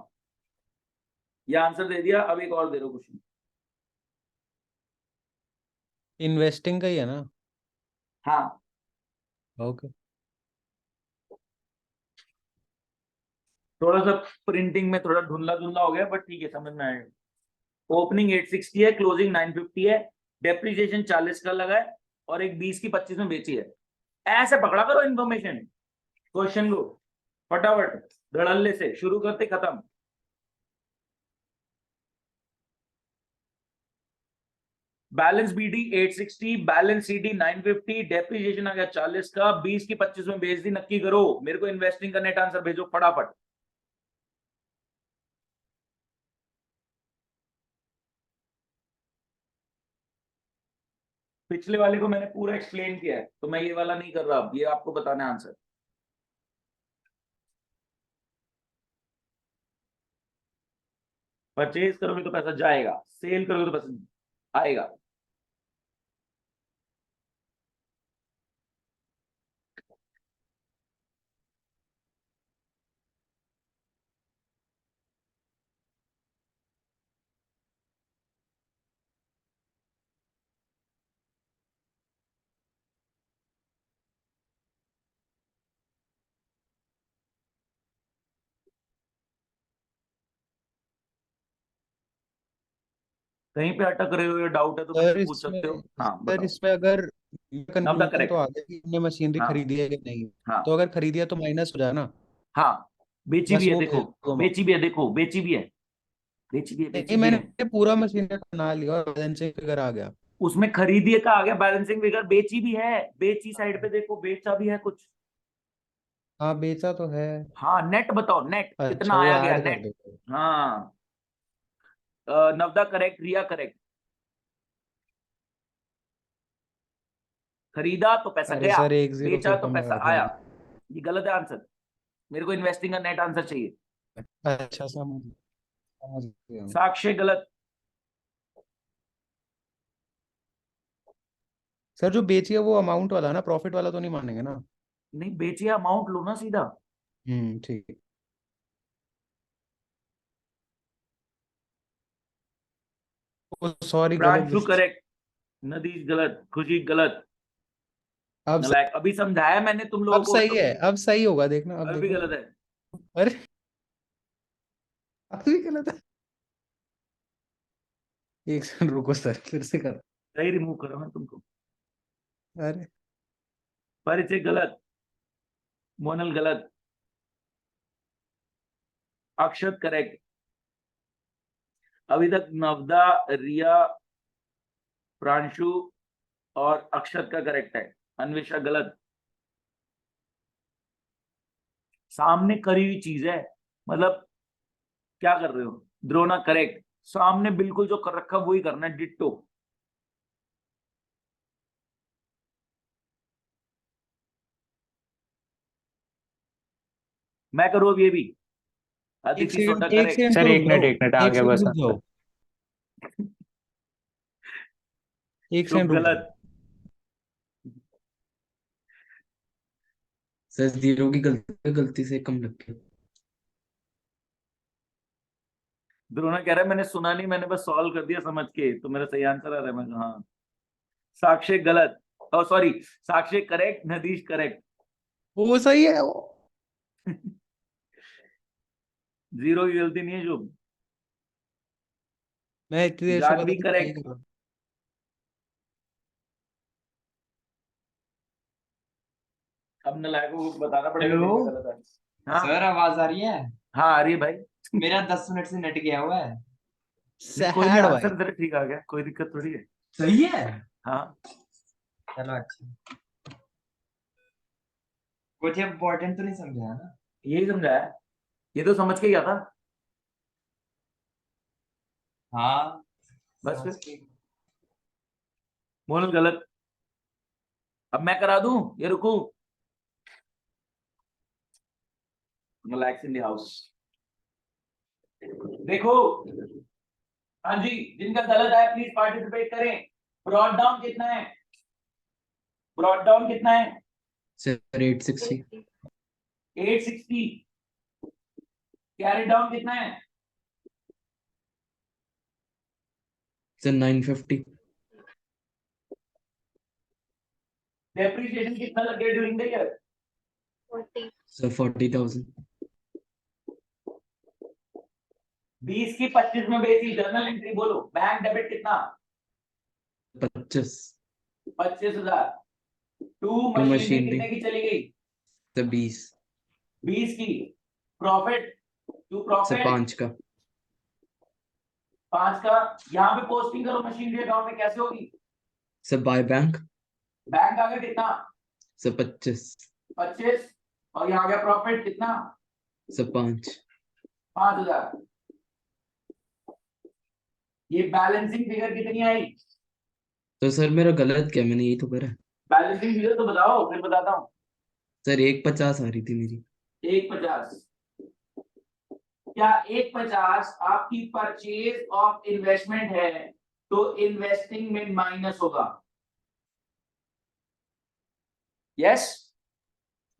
ये आंसर दे दिया। अब एक और दे रहा हूं क्वेश्चन। इन्वेस्टिंग का ही है ना? हाँ ओके। थोड़ा सा प्रिंटिंग में थोड़ा धुंधला धुंधला हो गया, बट ठीक है, समझ में आएगा। ओपनिंग 860 है, क्लोजिंग 950 है, डेप्रिसिएशन 40 का लगा है, और एक 20 की 25 में बेची है। ऐसे पकड़ा करो इन्फॉर्मेशन क्वेश्चन को, फटाफट धड़ल्ले से शुरू करते खत्म। Balance BD 860, balance CD 950, depreciation आ गया 40 का, 20 की 25 में बेच दी। नक्की करो, मेरे को इन्वेस्टिंग का नेट आंसर भेजो फटाफट। पिछले वाले को मैंने पूरा एक्सप्लेन किया है, तो मैं ये वाला नहीं कर रहा, अब ये आपको बताना है आंसर। परचेज करोगे तो पैसा जाएगा, सेल करोगे तो पैसा आएगा। कहीं पे अटक रहे हो या डाउट है तो सर मुझसे पूछ सकते हो। हाँ सर बताओ। इसमें अगर कंक्लूजन तो करेक्ट। आ गया कि हमने मशीनरी हाँ खरीदी है कि नहीं, हाँ तो अगर खरीदी है तो माइनस हो जाए ना। हाँ, बेची भी बस है वो देखो, भेज दो amount। बेची भी है देखो, बेची भी है, बेची भी है, बेची नहीं, भी है। मैंने पूरा मशीनरी का बना लिया और बैलेंसिंग फिगर आ गया। उसमें खरीदी का आ गया बैलेंसिंग फिगर, बेची भी है, बेची साइड पे देखो, बेचा भी है कुछ। हाँ बेचा तो है। हाँ नेट बताओ, नेट कितना अच्छा वो आया गया ऐड कर नेट। देते हैं। हाँ नवदा करेक्ट, रिया करेक्ट। खरीदा तो पैसा अरे गया, सर 1-0 बेचा फिर तो तो मैं पैसा हार आया। गया। ये गलत है आंसर, मेरे को इन्वेस्टिंग का नेट आंसर चाहिए। अच्छा समझ गया हूँ। साक्ष्य गलत। सर जो बेची है वो अमाउंट वाला ना, प्रॉफिट वाला तो नहीं मानेंगे ना? नहीं बेचिए, अमाउंट लो ना सीधा। ठीक है। सॉरी गलत प्रांशु बेच। करेक्ट, नदीश गलत, खुशी गलत, अब नलायक। अभी समझाया मैंने तुम लोगों अब को सही तो, है, अब सही होगा, देखना अब अभी भी देखो। गलत है। अरे अब भी गलत है। एक सेकंड रुको सर, फिर से कर। सही रिमूव करो मैं तुमको। अरे परिचय गलत, मोनल गलत, अक्षत करेक्ट। अभी तक नवदा, रिया, प्रांशु और अक्षत का करेक्ट है, अन्वेषा गलत। सामने करी हुई चीज है, मतलब क्या कर रहे हो। द्रोणा करेक्ट, सामने बिल्कुल जो कर रखा वही करना है, डिट्टो। मैं करूँ अब ये भी। एक अदिति सोटा सेकंड, एक करेक्ट। सेकंड सर तो रुक एक जाओ। मिनट, एक मिनट आ एक गया सेकंड बस रुक आंसर। जाओ। एक शुभ सेकंड रुक जाओ। गलत। सर 0 की गलती से कम लग गया। द्रोणा कह रहा है मैंने सुना नहीं, मैंने बस सॉल्व कर दिया समझ के, तो मेरा सही आंसर आ रहा है। मैं कहा, हाँ। साक्षी गलत, ओ सॉरी, साक्षी करेक्ट, नदीश करेक्ट। वो सही है वो। जीरो की गलती नहीं है शुभ। मैं इतनी देर से पता जानवी नहीं क्या ही करेक्ट। कर रहा हूँ। अब नलायकों को बताना पड़ेगा हेलो? किसका गलत है। हाँ सर आवाज आ रही है? हाँ आ रही है भाई। मेरा 10 मिनट से नेट गया हुआ है। नहीं कोई नहीं, सैड भाई। आंसर तेरा ठीक आ गया, कोई दिक्कत थोड़ी है। सही है? हाँ चलो अच्छा। कुछ इम्पोर्टेंट तो नहीं समझा है ना? यही समझाया, ये तो समझ के गया था। हाँ बस समझ फिर के। मोनल गलत। अब मैं करा दूं या रुकूं। Relax in the house. देखो, हाँ जी, जिनका गलत है प्लीज पार्टिसिपेट करें। ब्रॉड डाउन कितना है? ब्रॉड डाउन कितना है? सर 860। 860। कैरी डाउन कितना है? सर 950। डेप्रिसिएशन कितना लग गया ड्यूरिंग द ईयर? 40। सर 40,000। 20 की 25 में बेची, जर्नल एंट्री बोलो। बैंक डेबिट कितना? 25। 25,000। टू टू मशीनरी मशीनरी कितने की चली गई? सर 20। 20 की। प्रॉफिट टू सर प्रॉफिट 5 का। 5 का। यहाँ पे पोस्टिंग करो मशीनरी अकाउंट में, कैसे होगी? सर बाय बैंक बैंक आ गया कितना? सर 25। 25। और यहाँ आ गया प्रॉफिट कितना? सर 5। 5,000। ये बैलेंसिंग फिगर कितनी आई? तो सर मेरा गलत क्या, मैंने यही तो करा है। बैलेंसिंग फिगर तो बताओ, फिर बताता हूँ। सर 150 आ रही थी मेरी। 150। क्या 150 आपकी परचेज ऑफ इन्वेस्टमेंट है तो इन्वेस्टिंग में माइनस होगा? यस।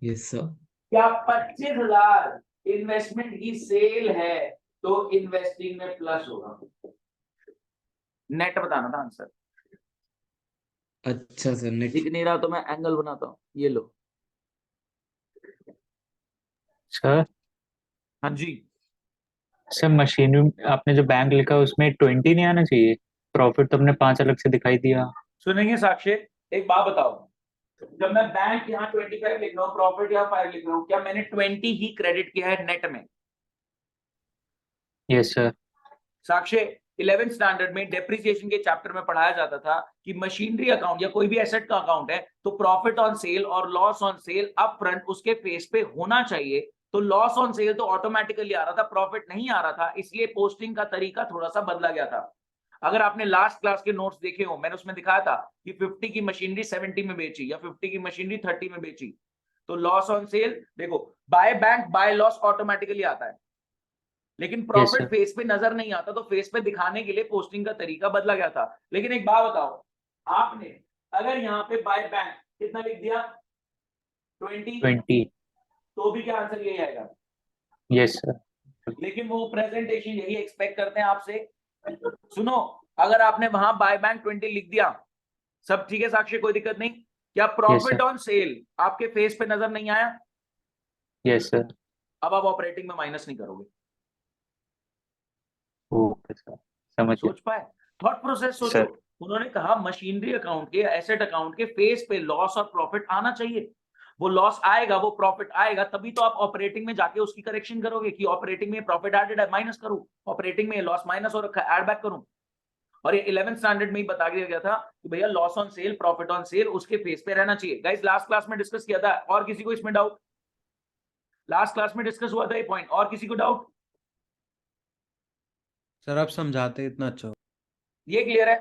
Yes sir. क्या 25,000 इन्वेस्टमेंट की सेल है तो इन्वेस्टिंग में प्लस होगा? नेट बताना था आंसर। अच्छा सर नेट। दिख नहीं रहा तो मैं एंगल बनाता हूँ, ये लो। सर हाँ जी। सर मशीनरी आपने जो बैंक लिखा उसमें 20 नहीं आना चाहिए? प्रॉफिट तो हमने 5 अलग से दिखाई दिया। सुनेंगे साक्षी, एक बात बताओ, जब मैं बैंक यहाँ 25 लिख रहा हूँ, प्रॉफिट यहाँ 5 लिख रहा हूँ, क्या मैंने 20 ही क्रेडिट किया है नेट में? Yes sir. Sakshi, 11th standard में डेप्रिसिएशन के चैप्टर में पढ़ाया जाता था कि मशीनरी अकाउंट या कोई भी एसेट का अकाउंट है तो प्रॉफिट ऑन सेल और loss on sale up front उसके फेस पे होना चाहिए। तो लॉस ऑन सेल तो ऑटोमेटिकली आ रहा था, प्रॉफिट नहीं आ रहा था, इसलिए पोस्टिंग का तरीका थोड़ा सा बदला गया था। अगर आपने लास्ट क्लास के नोट्स देखे हो, मैंने उसमें दिखाया था कि 50 की मशीनरी 70 में बेची या 50 की मशीनरी 30 में बेची, तो लॉस ऑन सेल देखो, bye bank by loss automatically आता है, लेकिन प्रॉफिट sir. फेस पे नजर नहीं आता, तो फेस पे दिखाने के लिए पोस्टिंग का तरीका बदला गया था। लेकिन एक बात बताओ, आपने अगर यहाँ पे बाय बैंक कितना लिख दिया 20, तो भी क्या आंसर यही आएगा? Yes sir. लेकिन वो प्रेजेंटेशन यही एक्सपेक्ट करते हैं आपसे। सुनो, अगर आपने वहां बाय बैंक 20 लिख दिया, सब ठीक है साक्षी, कोई दिक्कत नहीं, क्या प्रॉफिट ऑन सेल आपके फेस पे नजर नहीं आया? Yes sir. अब आप ऑपरेटिंग में माइनस नहीं करोगे। ओके सर, समझ गया। सोच पाए? थॉट प्रोसेस सोचो। सर। उन्होंने कहा मशीनरी अकाउंट के, एसेट अकाउंट के फेस पे लॉस और प्रॉफिट आना चाहिए। वो लॉस आएगा, वो प्रॉफिट आएगा, तभी तो आप ऑपरेटिंग में जाके उसकी करेक्शन करोगे कि ऑपरेटिंग में प्रॉफिट एडेड है, माइनस करूं, ऑपरेटिंग में लॉस माइनस हो रखा है, ऐड बैक करूं। और ये 11th स्टैंडर्ड में ही बता दिया गया था कि भैया loss on sale, profit on cell उसके फेस पे रहना चाहिए। गाइस लास्ट क्लास में डिस्कस किया था, और किसी को इसमें डाउट? लास्ट क्लास में डिस्कस हुआ था ये पॉइंट, और किसी को डाउट? सर आप समझाते इतना अच्छा हो। ये क्लियर है?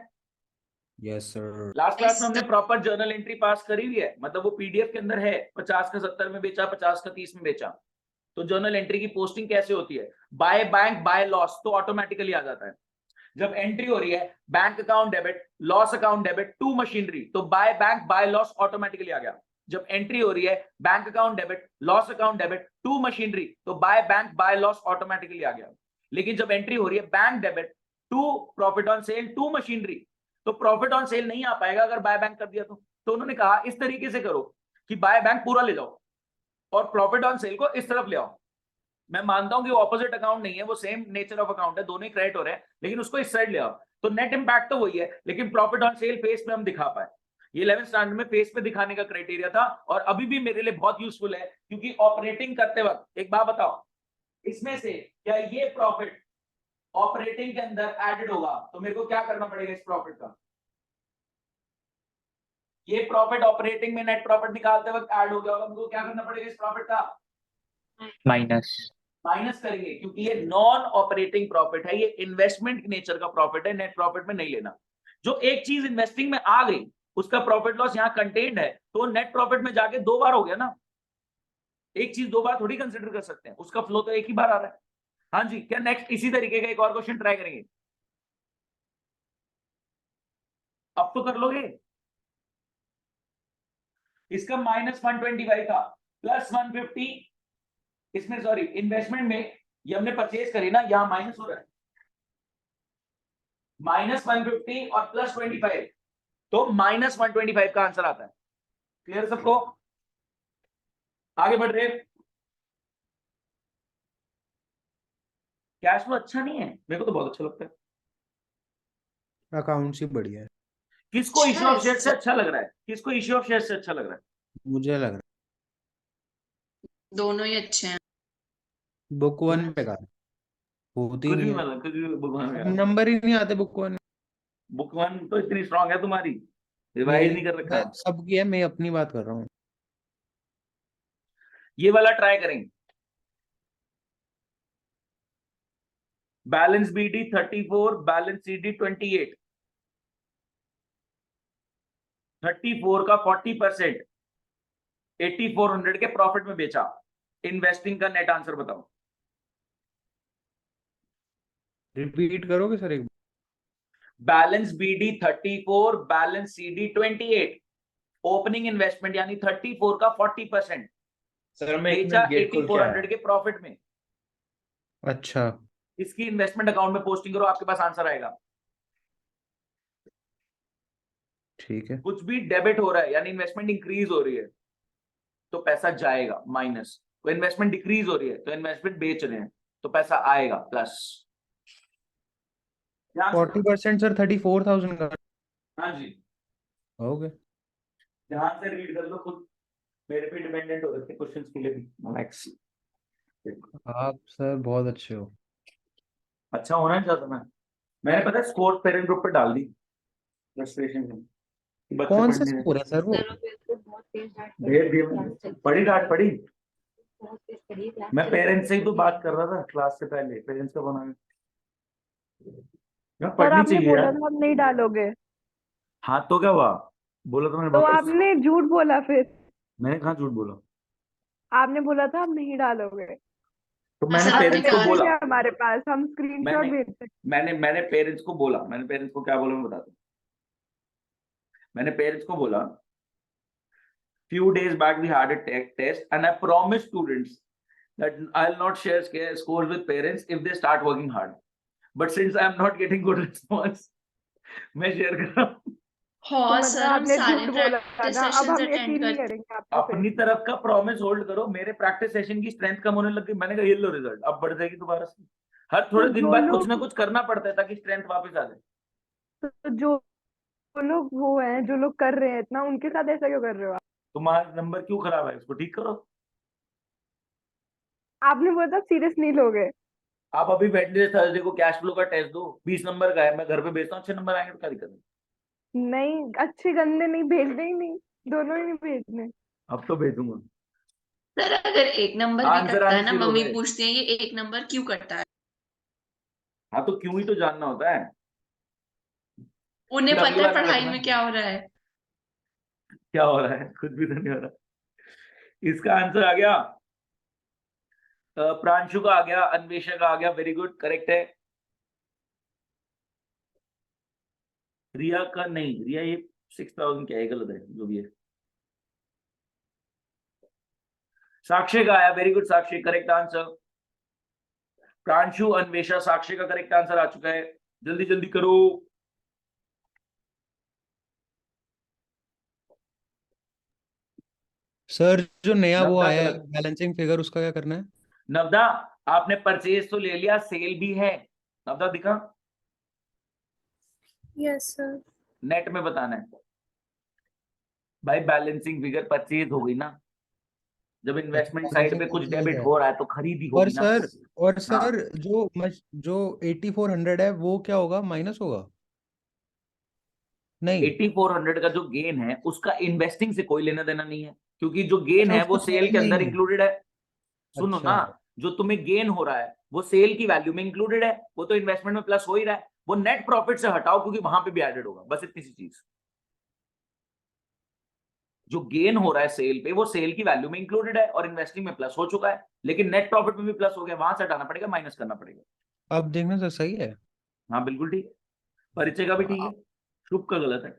Yes sir. लास्ट क्लास में हमने प्रॉपर जर्नल एंट्री पास करी हुई है, मतलब वो पीडीएफ के अंदर है, 50 का 70 में बेचा, 50 का 30 में बेचा। तो जर्नल एंट्री की पोस्टिंग कैसे होती है? बाय बैंक बाय लॉस तो ऑटोमेटिकली आ जाता है। जब एंट्री हो रही है bank account debit, loss account debit to machinery, तो by bank by loss automatically आ गया। जब एंट्री हो रही है bank account debit, loss account debit to machinery, तो by bank by loss automatically आ गया। लेकिन जब एंट्री हो रही है bank debit to profit on sale to machinery, तो प्रॉफिट ऑन सेल नहीं आ पाएगा अगर बाय बैंक कर दिया तो उन्होंने कहा इस तरीके से करो कि बाय बैंक पूरा ले जाओ और प्रॉफिट ऑन सेल को इस तरफ ले आओ। मैं मानता हूं कि वो ऑपोजिट अकाउंट नहीं है, वो सेम नेचर ऑफ अकाउंट है, दोनों ही क्रेडिट हो रहे हैं, लेकिन उसको इस साइड ले आओ, तो नेट इंपैक्ट तो वही है, लेकिन प्रॉफिट ऑन सेल फेस पे हम दिखा पाए। ये 11th स्टैंडर्ड में फेस पे दिखाने का क्राइटेरिया था, और अभी भी मेरे लिए बहुत यूजफुल है, क्योंकि ऑपरेटिंग करते वक्त एक बात बताओ, इसमें से क्या ये प्रॉफिट ऑपरेटिंग के अंदर एडेड होगा, तो मेरे को क्या करना पड़ेगा इस प्रॉफिट का? ये प्रॉफिट ऑपरेटिंग में नेट प्रॉफिट निकालते वक्त ऐड हो गया होगा, मेरे को क्या करना पड़ेगा इस प्रॉफिट का? माइनस करेंगे, क्योंकि ये नॉन ऑपरेटिंग प्रॉफिट है, ये इन्वेस्टमेंट नेचर का प्रॉफिट है, नेट प्रॉफिट में नहीं लेना। जो एक चीज इन्वेस्टिंग में आ गई उसका प्रॉफिट लॉस यहाँ कंटेन्ड है, तो नेट प्रॉफिट में जाके 2 बार हो गया ना। एक चीज दो बार थोड़ी कंसिडर कर सकते हैं, उसका फ्लो तो एक ही बार आ रहा है। हाँ जी, क्या नेक्स्ट इसी तरीके का एक और क्वेश्चन ट्राई करेंगे? अब तो कर लोगे। इसका -125 था, +150, इसमें सॉरी इन्वेस्टमेंट में ये हमने परचेज करी ना, यहां माइनस हो रहा है, -150 और +25, तो -125 का आंसर आता है। क्लियर सबको? आगे बढ़ रहे। कैश फ्लो अच्छा नहीं है, मेरे को तो बहुत अच्छा लगता है। अकाउंट्स ही बढ़िया है, किसको इश्यू ऑफ शेयर से अच्छा लग रहा है? किसको इश्यू ऑफ शेयर से अच्छा लग रहा है? मुझे लग रहा दोनों ही अच्छे हैं। है। बुक 1 पे का होती कुछ भी नहीं है, मतलब, कुछ भी बुक वन में। नंबर ही नहीं आते बुक 1। बुक वन तो इतनी स्ट्रांग है तुम्हारी, रिवाइज नहीं कर रखा। सबकी है, मैं अपनी बात कर रहा हूँ। ये वाला ट्राई करेंगे। बैलेंस बीडी 34, बैलेंस सीडी 28, 34 का 40% 8400 के प्रॉफिट में बेचा। इन्वेस्टिंग का नेट आंसर बताओ। रिपीट करोगे सर एक balance BD 34, balance CD 28, opening investment यानी 34 का 40% सर मैं एक बेचा मिनट गेट खोल के आया। 8400 के प्रॉफिट में। अच्छा इसकी इन्वेस्टमेंट अकाउंट में पोस्टिंग करो, आपके पास आंसर आएगा। ठीक है, कुछ भी डेबिट हो रहा है यानी इन्वेस्टमेंट इंक्रीज हो रही है तो पैसा जाएगा माइनस, तो इन्वेस्टमेंट डिक्रीज हो रही है तो इन्वेस्टमेंट बेच रहे हैं तो पैसा आएगा प्लस। 40% सर 34,000 का हाँ जी, हो गया। ध्यान से रीड कर लो खुद, मेरे पे डिपेंडेंट हो रहे थे क्वेश्चंस के लिए भी। मैक्स आप सर बहुत अच्छे हो। अच्छा होना ही चाहता मैंने पता है स्कोर पेरेंट ग्रुप पे डाल दी फ्रस्ट्रेशन में। बच्चे कौन सा पढ़ने स्कोर है सर वो? भेज दिए मैंने। पढ़ी डांट पढ़ी। मैं पेरेंट्स से ही तो बात कर रहा था क्लास से पहले, पेरेंट्स का बना सर पढ़नी आपने चाहिए बोला यार। था आप नहीं डालोगे, हाँ तो क्या हुआ, बोला तो मैंने तो वापस। आपने झूठ बोला फिर। मैंने कहाँ झूठ बोला? आपने बोला था आप नहीं डालोगे। तो मैंने सर, पेरेंट्स को आपने बोला, है हमारे पास, हम स्क्रीनशॉट मैंने भेज सकते मैंने पेरेंट्स को बोला, मैंने पेरेंट्स को क्या बोला मैं बताता हूँ। मैंने पेरेंट्स को बोला few days back we had a tech test and I promised students that I'll not share scores with parents if they start working hard, but since I am not getting good response मैं शेयर कर रहा हूँ। हाँ तो सर, हम आपने सारे झूठ बोला प्रैक्टिस था, अब सेशंस हम अटेंड यकीन नहीं करते। करेंगे आप पे। अपनी तरफ का प्रॉमिस होल्ड करो। मेरे प्रैक्टिस सेशन की स्ट्रेंथ कम होने लग गई, मैंने कहा ये लो रिजल्ट, अब बढ़ जाएगी दोबारा से। हर थोड़े दिन जो बाद कुछ लोग- ना कुछ करना पड़ता है ताकि स्ट्रेंथ वापस आ जाए। तो जो लोग वो हैं, जो लोग कर रहे हैं इतना, उनके साथ ऐसा क्यों कर रहे हो आप? तुम्हारा नंबर क्यों खराब है, इसको ठीक करो। आपने बोला था सीरियस नहीं लोगे। आप अभी वेडनेसडे थर्सडे को कैश फ्लो का टेस्ट दो, 20 नंबर का है, मैं घर पे भेजता हूँ, अच्छे नंबर आएंगे तो क्या दिक्कत है। नहीं, अच्छे गंदे नहीं भेजने ही नहीं, दोनों ही नहीं भेजने। अब तो भेजूंगा। सर अगर एक नंबर भी आंसर कटता है आने ना, शुरू हो मम्मी गए। पूछती है ये एक नंबर क्यों कटता है। हाँ तो क्यों ही तो जानना होता है। उन्हें फिर अगली पता है बार पढ़ाई रखना। में क्या हो रहा है। क्या हो रहा है, कुछ भी तो नहीं हो रहा। इसका आंसर आ गया, प्रांशु का आ गया, अन्वेषा का आ गया, वेरी गुड, करेक्ट है। रिया का नहीं, रिया ये 6000 क्या है, गलत है जो भी है। साक्षी का आया, वेरी गुड साक्षी, करेक्ट आंसर। प्रांशु, अन्वेषा, साक्षी का करेक्ट आंसर आ चुका है। जल्दी जल्दी करो। सर जो नया वो नवदा आया है गलत। बैलेंसिंग फिगर, उसका क्या करना है? नवदा आपने परचेज तो ले लिया, सेल भी है। नवदा दिखा, यस सर। नेट में बताना है भाई। बैलेंसिंग फिगर परचेज हो गई ना, जब इन्वेस्टमेंट साइड पे कुछ डेबिट हो रहा है तो खरीदी और होगी ना। सर और हाँ। सर जो 8400 है वो क्या होगा, माइनस होगा? नहीं 8400 का जो गेन है उसका इन्वेस्टिंग से कोई लेना देना नहीं है, क्योंकि जो गेन अच्छा, है वो उसको सेल के जोड़ना ही अंदर नहीं। इंक्लूडेड है। सुनो अच्छा। ना, जो तुम्हें गेन हो रहा है वो सेल की वैल्यू में इंक्लूडेड है, वो तो इन्वेस्टमेंट में प्लस हो ही रहा है। वो नेट प्रॉफिट से हटाओ क्योंकि वहां पे भी एडेड होगा, बस इतनी सी चीज। जो गेन हो रहा है सेल पे वो सेल की वैल्यू में इंक्लूडेड है और इन्वेस्टिंग में प्लस हो चुका है, लेकिन नेट प्रॉफिट में भी प्लस हो गया, वहां से हटाना पड़ेगा, माइनस करना पड़ेगा। अब देखने से सही है। हाँ बिल्कुल ठीक है, परिचय का भी ठीक है, शुभ का गलत है,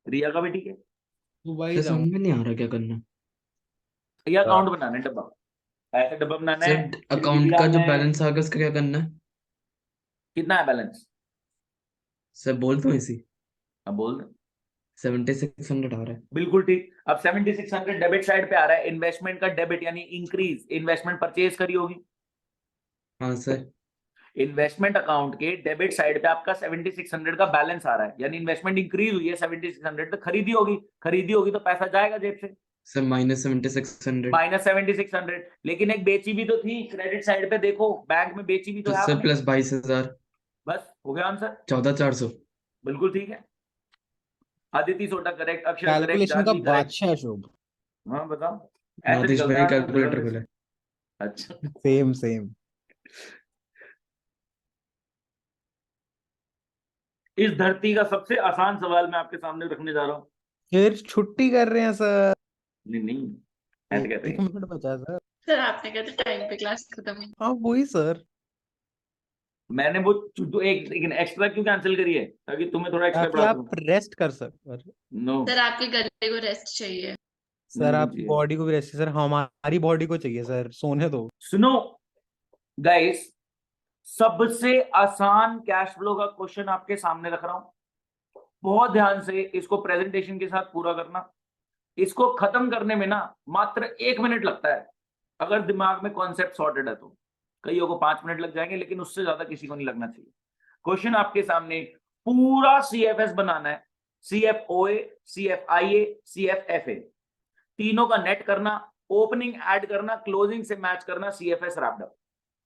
रिया का भी ठीक है। दुबई सर जाऊं समझ में नहीं आ रहा क्या करना। ये अकाउंट बनाना है, डब्बा, ऐसे डब्बा बनाना है, सर अकाउंट का जो बैलेंस आ गया उसका क्या करना है? कितना है बैलेंस? सर बोल तो इसी अब बोल दे। 7600 आ रहा है। बिल्कुल ठीक। अब 7600 डेबिट साइड पे आ रहा है, इन्वेस्टमेंट का डेबिट यानी इंक्रीज, इन्वेस्टमेंट परचेज करी होगी। हाँ सर। इन्वेस्टमेंट अकाउंट के डेबिट साइड पे आपका 7600 का बैलेंस आ रहा है, यानी इन्वेस्टमेंट इंक्रीज हुई है 7600, तो खरीदी होगी तो पैसा जाएगा जेब से, सर -7600। माइनस 7600। लेकिन एक बेची भी तो थी क्रेडिट साइड पे, देखो बैंक में बेची भी तो तो है सर आपने। प्लस 22000। बस हो गया आंसर, 14400। बिल्कुल ठीक है। अदिति सोटा करेक्ट, अक्षर करेक्ट, कैलकुलेशन का जानवी करेक्ट। बादशाह शुभ। हाँ बताओ, ऐसे नादिश चलता भाई है कैलकुलेटर आजकल। खोला है। अच्छा, सेम सेम। इस धरती का सबसे आसान सवाल मैं आपके सामने रखने जा रहा हूँ। फिर छुट्टी कर रहे हैं सर। नहीं ऐसे कहते एक हैं। मिनट बचा सर। सर आपने कहा था टाइम पे क्लास खत्म हुई। हाँ वही सर, मैंने वो एक एक्स्ट्रा क्यों कैंसिल करी है, ताकि तुम्हें थोड़ा एक्स्ट्रा ताकि पढ़ा आप रेस्ट कर सको। नो सर आपके गले को रेस्ट चाहिए। सर आपकी बॉडी को भी रेस्ट, सर हमारी बॉडी को चाहिए सर, सोने दो। सुनो गाइस, सबसे आसान कैश फ्लो का क्वेश्चन आपके सामने रख रहा हूं, बहुत ध्यान से इसको प्रेजेंटेशन के साथ पूरा करना। इसको खत्म करने में ना मात्र 1 मिनट लगता है, अगर दिमाग में कॉन्सेप्ट सॉर्टेड है तो। कईयों को 5 मिनट लग जाएंगे, लेकिन उससे ज्यादा किसी को नहीं लगना चाहिए। क्वेश्चन आपके सामने, पूरा सीएफएस बनाना है, सीएफओए, सीएफआईए, सीएफएफए, तीनों का नेट करना, ओपनिंग ऐड करना, क्लोजिंग से मैच करना, CFS wrapped up.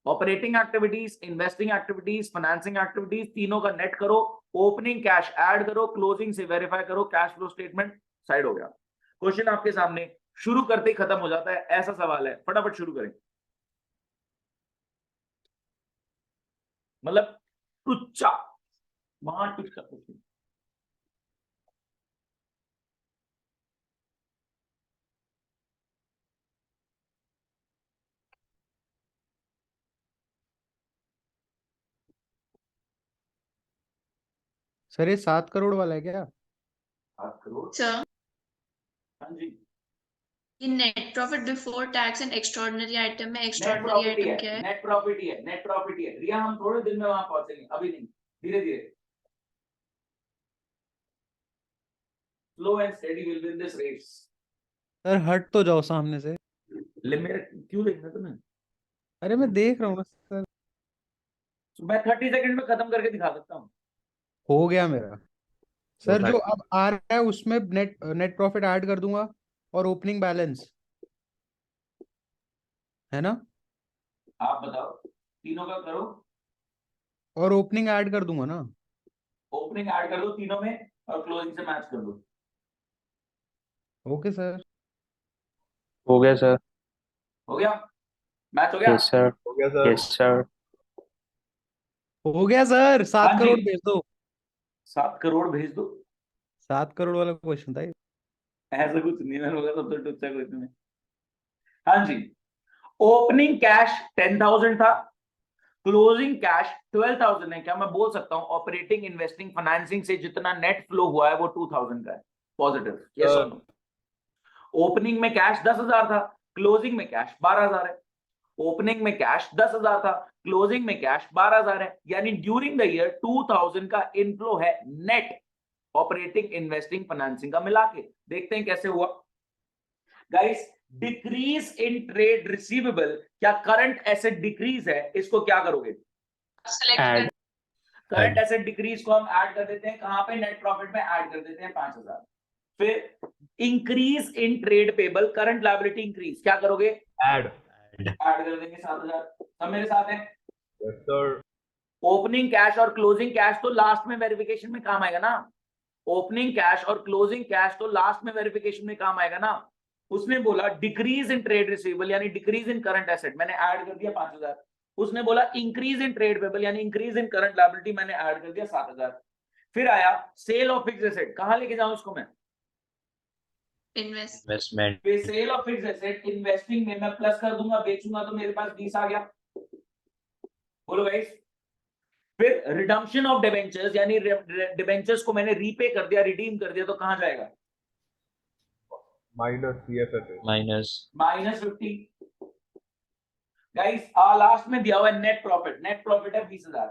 Operating activities, investing activities, financing activities, तीनों का नेट करो, ओपनिंग कैश ऐड करो, क्लोजिंग से वेरीफाई करो, कैश फ्लो स्टेटमेंट साइड हो गया। क्वेश्चन आपके सामने, शुरू करते ही खत्म हो जाता है, ऐसा सवाल है, फटाफट शुरू करें। मतलब टुच्चा, वहां टुच्चा कुछ। सर ये 7 करोड़ वाला है क्या? 7 करोड़, सर हाँ जी। ये net profit before tax and extraordinary item में नेट एक्स्ट्राऑर्डिनरी प्रॉफिट आइटम है, क्या है? नेट प्रॉफिट है, नेट प्रॉफिट है। रिया हम थोड़े दिन में वहां पहुंचेंगे, अभी नहीं, धीरे धीरे। Slow and steady will win this race. Sir हट तो जाओ सामने से। ले मेरे क्यों देखना तुम्हें? अरे मैं देख रहा हूँ ना सर। तो मैं 30 सेकंड में खत्म करके दिखा सकता हूँ। हो गया मेरा सर। होता जो है। अब आ रहा है उसमें नेट नेट प्रॉफिट ऐड कर दूंगा और ओपनिंग बैलेंस, है ना? आप बताओ, तीनों का करो, और ओपनिंग ऐड कर दूंगा ना। ओपनिंग ऐड कर दो तीनों में और क्लोजिंग से मैच कर दो। Okay sir. हो गया सर। हो गया, मैच हो गया। Yes sir. हो गया सर। Yes sir. हो गया सर। हाँ 7 जी। करोड़ भेज दो। 7 करोड़ भेज दो। 7 करोड़ वाला क्वेश्चन था ये। ऐसा कुछ नहीं है, होगा सबसे टुच्चा क्वेश्चन है। हाँ जी, ओपनिंग कैश 10,000 था, क्लोजिंग कैश 12,000 है। क्या मैं बोल सकता हूं ऑपरेटिंग, इन्वेस्टिंग, फाइनेंसिंग से जितना नेट फ्लो हुआ है वो 2,000 का है? पॉजिटिव, यस और नो? ओपनिंग में कैश 10,000 था, क्लोजिंग में कैश 12,000 है। ओपनिंग में कैश 10,000 था, क्लोजिंग में कैश 12,000 है, यानी ड्यूरिंग द ईयर 2,000 का इनफ्लो है नेट, ऑपरेटिंग, इन्वेस्टिंग, फाइनेंसिंग का मिला के। देखते हैं कैसे हुआ guys. Decrease in trade receivable, क्या करंट एसेट डिक्रीज है, इसको क्या करोगे? ऐड। करंट एसेट डिक्रीज को हम ऐड कर देते हैं, कहां पे? नेट प्रॉफिट में ऐड कर देते हैं 5,000। फिर increase in trade payable, current liability increase, क्या करोगे? ऐड कर देंगे 7,000। सब मेरे साथ हैं? Yes sir. ओपनिंग कैश और क्लोजिंग कैश तो लास्ट में वेरिफिकेशन में काम आएगा ना। ओपनिंग कैश और क्लोजिंग कैश तो लास्ट में वेरिफिकेशन में काम आएगा ना। उसने बोला डिक्रीज इन ट्रेड रिसीवेबल यानी डिक्रीज इन करंट एसेट, मैंने ऐड कर दिया 5,000। उसने बोला इंक्रीज इन ट्रेड पेबल यानी इंक्रीज इन करंट लायबिलिटी, मैंने ऐड कर दिया 7,000। फिर आया सेल ऑफ फिक्स्ड एसेट, कहां लेके जाऊं इसको मैं? Invest investment sale of fixed asset investing में मैं प्लस कर दूंगा, बेचूंगा तो मेरे पास 20 आ गया। बोलो गाइस। फिर रिडम्पशन ऑफ डिबेंचर्स, यानी डिबेंचर्स को मैंने रीपे कर दिया, रिडीम कर दिया, तो कहां जाएगा? Minus CFFA minus -50। Guys last में दिया हुआ है नेट प्रॉफिट। नेट प्रॉफिट है 20,000।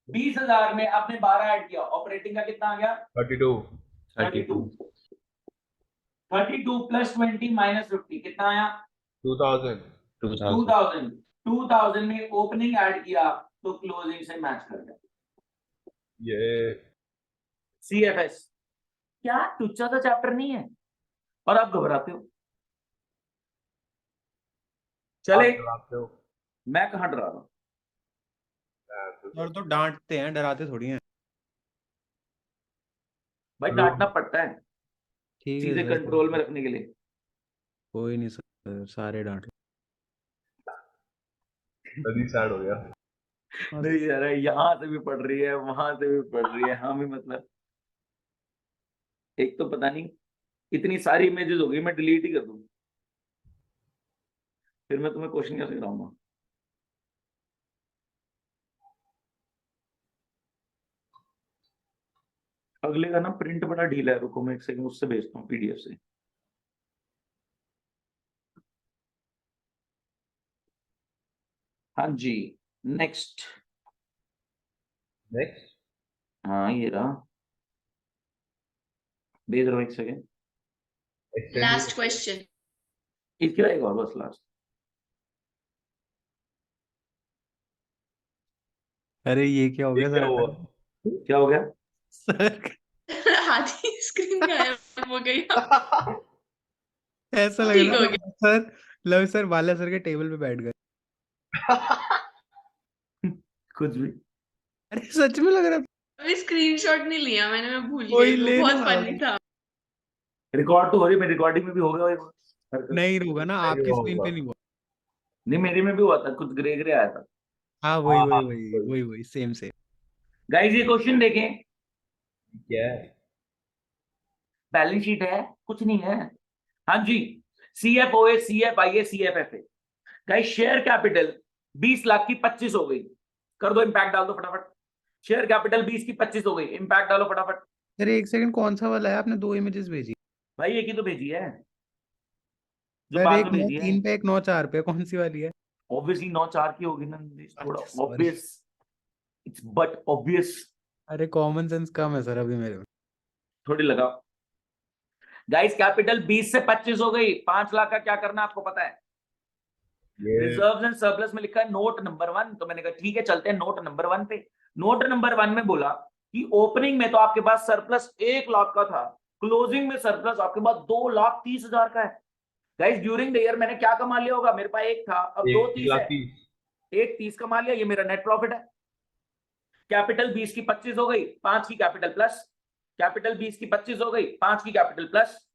20,000 में आपने 12 ऐड किया, ऑपरेटिंग का कितना आ गया? 32 32 प्लस 20 माइनस 50 कितना आया? 2000 2000 2000 में ओपनिंग ऐड किया तो क्लोजिंग से मैच कर गया। ये CFS क्या टुच्चा सा चैप्टर नहीं है और आप घबराते हो? चले, आप हो मैं कहां डरा रहा हूं? और तो डांटते हैं, डराते थोड़ी हैं। भाई डांटना पड़ता है ठीक है चीजें सर, कंट्रोल में रखने के लिए। कोई नहीं सर, सारे डांट सभी सैड हो गया। नहीं यार, यहाँ से भी पढ़ रही है, वहां से भी पढ़ रही है, हाँ भी मतलब एक तो पता नहीं इतनी सारी इमेजेस हो गई, मैं डिलीट ही कर दूं, फिर मैं तुम्हें क्वेश्चन कैसे कराऊंगा? अगले का ना प्रिंट बड़ा ढीला है, रुको मैं एक सेकंड उससे भेजता हूँ PDF से। हाँ जी, नेक्स्ट। हाँ ये रहा, भेज रहा हूँ, एक सेकंड। Last question. इसके बाद एक और बस लास्ट। अरे ये क्या हो गया क्या सर? हुआ? क्या हो गया? सर आधी स्क्रीन गायब हो गई। ऐसा लग ठीक रहा हो था सर, लव सर बाला सर के टेबल पे बैठ गए। कुछ भी अरे सच में लग रहा था। अभी स्क्रीनशॉट नहीं लिया मैंने, मैं भूल कोई गई, वो लेने बहुत वाला फनी था। रिकॉर्ड तो हो रही है, मेरी रिकॉर्डिंग में भी हो गया। नहीं होगा ना, आपकी होगा। स्क्रीन पे नहीं हुआ। नहीं मेरे में भी हुआ था, कुछ ग्रे ग्रे आया था। हाँ वही वही वही वही वही सेम सेम। गाइस ये क्वेश्चन देखें, क्या है? बैलेंस शीट है, कुछ नहीं है। हाँ जी, CFOA CFIA CFFA। Guys share capital 20 lakh की 25 हो गई, कर दो इम्पैक्ट डाल दो फटाफट। शेयर कैपिटल 20 की 25 हो गई, इम्पैक्ट डालो फटाफट। अरे एक सेकंड, कौन सा वाला है? आपने 2 इमेजेस भेजी। भाई एक ही तो भेजी है, जो सर बाद एक में भेजी है। 9:3 पे, एक 9:4 पे, कौन सी वाली है? ऑब्वियसली 9/4 की होगी ना, थोड़ा अच्छा, sorry। Obvious, it's but obvious. अरे कॉमन सेंस कम है सर अभी मेरे में। थोड़ी लगाओ। गाइस कैपिटल 20 से 25 हो गई, 5 लाख का क्या करना आपको पता है? ये रिजर्व्स एंड सरप्लस में लिखा है नोट नंबर 1, तो मैंने कहा ठीक है चलते हैं नोट नंबर 1 पे। नोट नंबर 1 में बोला कि ओपनिंग में तो आपके पास सरप्लस 1 लाख का था, क्लोजिंग में सरप्लस आपके पास 2,30,000 का है। गाइस ड्यूरिंग द ईयर मैंने क्या कमा लिया होगा? मेरे पास 1 था, अब 2,30 है, 1,30 कमा लिया, ये मेरा नेट प्रॉफिट है। कैपिटल 20 की 25 हो गई, 5 की कैपिटल प्लस, कैपिटल 20 की 25 हो गई, 5 की कैपिटल प्लस,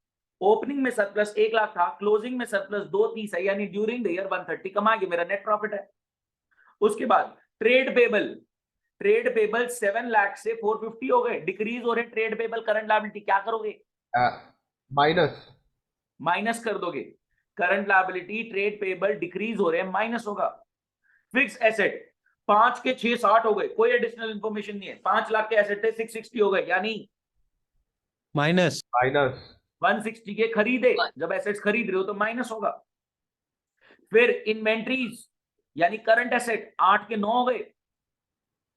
ओपनिंग में सरप्लस 1 लाख था, क्लोजिंग में सरप्लस 2,30 है, यानी ड्यूरिंग द ईयर 130 कमा के मेरा नेट प्रॉफिट है। उसके बाद ट्रेड पेबल 7 लाख से 450 हो गए, डिक्रीज हो रहे ट्रेड पेबल, करंट लायबिलिटी, क्या करोगे? माइनस कर दोगे। Current liability trade payable decrease हो रहे हैं, माइनस होगा। फिक्स एसेट 5 के 6 60 हो गए, कोई एडिशनल इंफॉर्मेशन नहीं है, 5 लाख के एसेट थे 660 हो गए, यानी माइनस 160 के खरीदे, जब एसेट्स खरीद रहे हो तो माइनस होगा। फिर इन्वेंट्रीज यानी करंट एसेट 8 के 9 हो गए,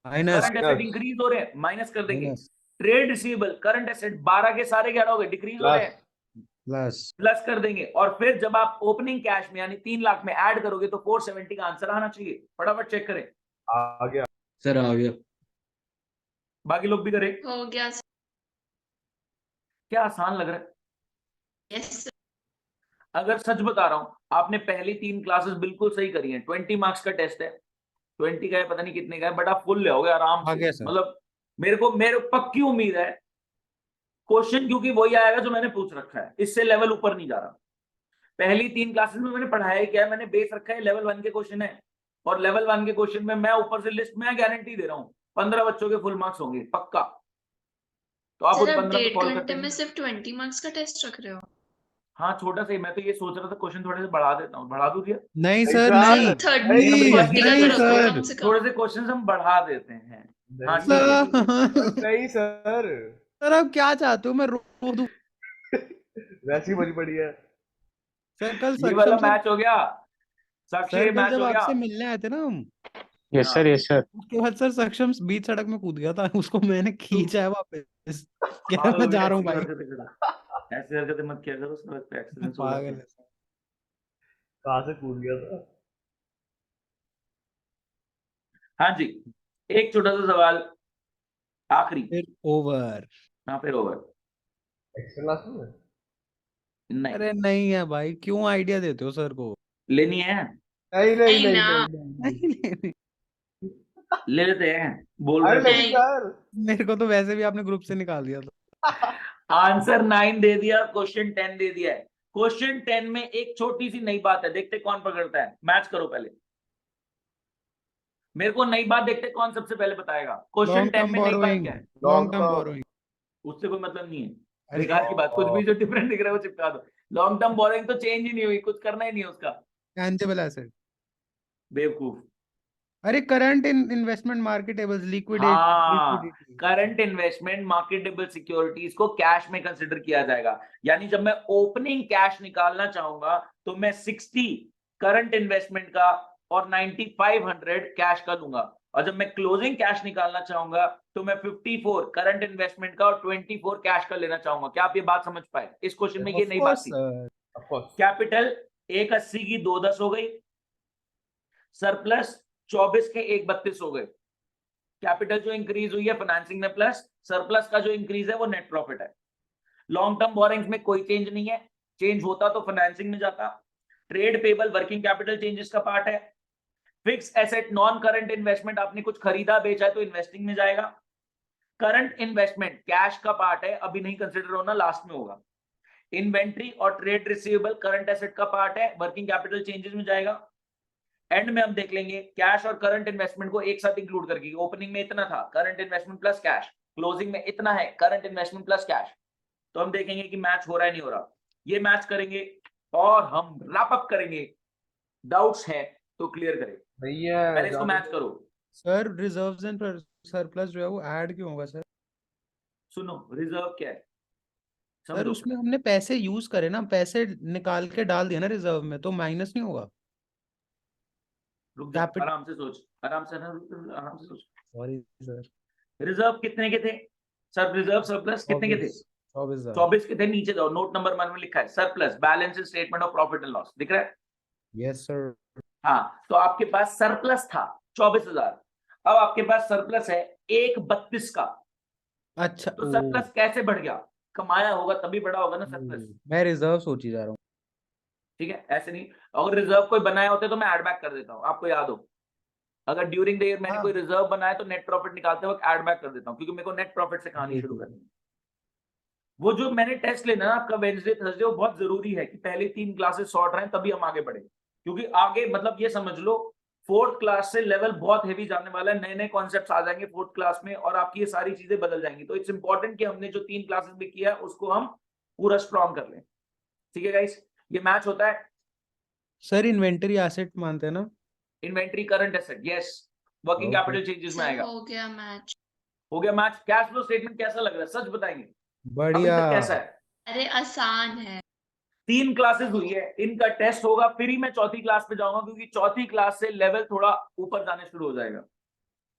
माइनस करंट एसेट इंक्रीज हो रहे हैं, माइनस कर देंगे। Minus trade receivable current asset 12 के सारे 11 हो गए, डिक्रीज हो रहे हैं, प्लस प्लस कर देंगे। और फिर जब आप ओपनिंग कैश में यानी 3 लाख में ऐड करोगे तो 470 का आंसर आना चाहिए। फटाफट चेक करें, आ गया। सर आ गया। बाकी लोग भी करें। हो गया। क्या आसान लग रहा है? यस। अगर सच बता रहा हूं, आपने पहली 3 क्लासेस बिल्कुल सही करी हैं, 20 मार्क्स का टेस्ट है, 20 का है, पता नहीं कितने का है, बट आप फुल ले आओगे आराम आ से। गया सर। मतलब मेरे पक्की उम्मीद है क्वेश्चन क्योंकि वही आएगा जो मैंने पूछ रखा है, इससे लेवल ऊपर नहीं जा रहा। पहली 3 क्लासेस में मैंने पढ़ाया क्या है? मैंने बेस रखा है लेवल 1 के क्वेश्चन है, और लेवल 1 के क्वेश्चन में मैं ऊपर से लिस्ट में गारंटी दे रहा हूं 15 बच्चों के फुल मार्क्स होंगे पक्का। तो आप उन सर आप 15 पे 1.5 कॉल घंटे करते में हैं। सिर्फ 20 मार्क्स का टेस्ट रख रहे हो? हाँ छोटा सा ही, मैं तो ये सोच रहा था क्वेश्चन थोड़े से बढ़ा देता हूँ, बढ़ा दूं क्या? नहीं नहीं सर सर, नहीं नहीं 30 नहीं 40 का तो नहीं रखो सर कम से थोड़े कम। से क्वेश्चन हम बढ़ा देते हैं। हाँ नहीं ठीक है। सर नहीं सर, सर आप क्या चाहते हो मैं रो दूं? वैसी बड़ी पड़ी है। सर कल ये वाला सक्षम सर मैच हो गया, साक्षी सर ये कल मैच जब हो गया। आपसे मिलने आए थे ना हम, यस हाँ सर, यस सर। उसके बाद सर सक्षम बीच सड़क में कूद गया था, उसको मैंने खींचा है वापस। क्या पागल मैं हो जा गया, रहा हूँ ऐसी क्यों भाई। हरकतें करा, ऐसी हरकतें मत किया करो, उसके बाद एक्सीडेंट्स हो जाते पागल हैं। है सर। कहाँ से कूद गया था? हाँ जी, एक छोटा सा सवाल आखिरी। फिर ओवर। हाँ फिर ओवर। एक्स्ट्रा क्लास में? नहीं अरे नहीं है भाई, क्यों आइडिया देते हो सर को? लेनी है, नहीं नहीं नहीं नहीं ना। नहीं नहीं नहीं नहीं ले लेते हैं, बोल अरे रहे लेकिन हो। नहीं। सर, मेरे को तो वैसे भी आपने ग्रुप से निकाल दिया था। आंसर 9 दे दिया, क्वेश्चन 10 दे दिया है। क्वेश्चन 10 में एक छोटी सी नई बात है, देखते कौन पकड़ता है। मैच करो पहले, मेरे को नई बात देखते कौन सबसे पहले बताएगा। क्वेश्चन लॉन्ग 10 टर्म में नई बात बोरोइंग, क्या है? Long term term. बोरोइंग। उससे कोई मतलब नहीं है, अरे बेकार की बात। कुछ भी जो डिफरेंट दिख रहा है वो चिपका दो। लॉन्ग टर्म बोरिंग तो चेंज ही नहीं हुई, कुछ करना ही नहीं है उसका। Tangible asset. बेवकूफ। अरे करंट इन्वेस्टमेंट मार्केटेबल्स, हाँ, liquidity. Current investment marketable securities को कैश में कंसिडर किया जाएगा। यानी जब मैं ओपनिंग कैश निकालना चाहूंगा तो मैं 60 करंट इन्वेस्टमेंट का और 9500 कैश का लूंगा, और जब मैं क्लोजिंग कैश निकालना चाहूंगा तो मैं 54 करंट इन्वेस्टमेंट का और 24 कैश का लेना चाहूंगा। क्या आप ये बात समझ पाए? इस क्वेश्चन में ये ऑफ नई बात कोर्स थी। सर। Of course. कैपिटल 180 की 210 हो गई, सरप्लस 24 के 132 हो गए। कैपिटल जो इंक्रीज हुई है फाइनेंसिंग में प्लस, सरप्लस का जो इंक्रीज है वो नेट प्रॉफिट है। लॉन्ग टर्म बोरिंग्स में कोई चेंज नहीं है, चेंज होता तो फाइनेंसिंग में जाता। Trade payable working capital changes का पार्ट है। Fix asset non current investment, आपने कुछ खरीदा बेचा है तो इन्वेस्टिंग में जाएगा। करंट इन्वेस्टमेंट कैश का पार्ट है, अभी नहीं कंसिडर होना, लास्ट में होगा। इन्वेंट्री और ट्रेड रिसीवेबल करंट एसेट का पार्ट है, वर्किंग कैपिटल चेंजेस में जाएगा। एंड में हम देख लेंगे कैश और करंट इन्वेस्टमेंट को एक साथ इंक्लूड करके, ओपनिंग में इतना था current investment plus cash, closing में इतना है करंट इन्वेस्टमेंट प्लस कैश। तो हम देखेंगे कि मैच हो रहा है नहीं हो रहा। ये मैच करेंगे और हम रैप अप करेंगे। डाउट्स है तो क्लियर करें, भैया पहले इसको मैच करो। सर रिजर्व्स एंड सरप्लस जो है वो ऐड क्यों होगा सर? सुनो, रिजर्व क्या है सर समझो। उसमें हमने पैसे यूज करे ना, पैसे निकाल के डाल दिया ना रिजर्व में, तो माइनस नहीं होगा? रुक जाओ, कैपिटल। आराम से सोच, आराम से ना, आराम से सोच। Sorry sir. रिजर्व कितने के थे? सब रिजर्व सरप्लस कितने के थे? 24,000। 24 के थे। नीचे जाओ, नोट नंबर 1 में लिखा है surplus balance statement of profit and loss, दिख रहा है? Yes sir. हाँ, तो आपके पास सरप्लस था 24,000। अब आपके पास सरप्लस है 132 का। अच्छा तो सरप्लस कैसे बढ़ गया? कमाया होगा तभी बढ़ा होगा ना सरप्लस। मैं रिजर्व सोची जा रहा हूँ। ठीक है, ऐसे नहीं। अगर रिजर्व कोई बनाए होते तो मैं ऐड बैक कर देता हूँ, आपको याद हो। अगर ड्यूरिंग द ईयर मैंने हाँ। कोई रिजर्व बनाया तो नेट प्रॉफिट निकालते वक्त ऐड बैक कर देता हूँ, क्योंकि मेरे को नेट प्रॉफिट से कहानी शुरू करनी है। वो जो मैंने टेस्ट लेना ना आपका वेडनेसडे थर्सडे, वो बहुत जरूरी है कि पहले 3 क्लासेस सॉर्ट रहे तभी हम आगे बढ़े। क्योंकि आगे मतलब ये समझ लो 4th क्लास से लेवल बहुत हेवी जाने वाला है, नए नए कॉन्सेप्ट्स आ जाएंगे 4th क्लास में और आपकी ये सारी चीजें बदल जाएंगी। तो इट्स इंपॉर्टेंट कि हमने जो 3 क्लासेस भी किया है उसको हम पूरा स्ट्रॉन्ग कर लें। ठीक है गाइस, ये मैच होता है। सर इन्वेंटरी एसेट मानते हैं ना? Inventory current asset, yes. Working Okay. Capital changes में सर आएगा। हो गया मैच। हो गया मैच। कैश फ्लो स्टेटमेंट कैसा लग रहा है, सच बताएंगे अभी बढ़िया। तक कैसा है? अरे आसान है। 3 क्लासेस हुई है, इनका टेस्ट होगा, फिर ही मैं चौथी क्लास पे जाऊंगा, क्योंकि चौथी क्लास से लेवल थोड़ा ऊपर जाने शुरू हो जाएगा।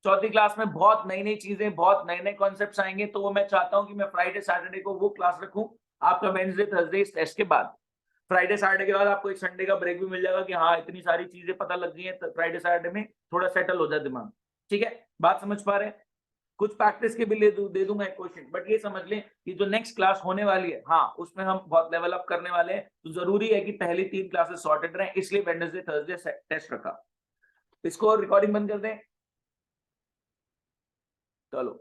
चौथी क्लास में बहुत नई नई चीजें, बहुत नए नए कॉन्सेप्ट्स आएंगे। तो वो मैं चाहता हूं कि मैं फ्राइडे सैटरडे को वो क्लास रखूं आपका वेडनेसडे थर्सडे इस टेस्ट के बाद। फ्राइडे सैटरडे के बाद आपको एक संडे का ब्रेक भी मिल जाएगा कि हाँ इतनी सारी चीजें पता लग गई है, तो फ्राइडे सैटरडे में थोड़ा सेटल हो जाए दिमाग। ठीक है, बात समझ पा रहे हैं? कुछ प्रैक्टिस के भी दे दूंगा एक क्वेश्चन, बट ये समझ लें कि जो नेक्स्ट क्लास होने वाली है, हाँ उसमें हम बहुत लेवल अप करने वाले हैं। तो जरूरी है कि पहली 3 क्लासेस सॉर्टेड रहें, इसलिए वेडनेसडे थर्सडे टेस्ट रखा। इसको रिकॉर्डिंग बंद कर दें, चलो।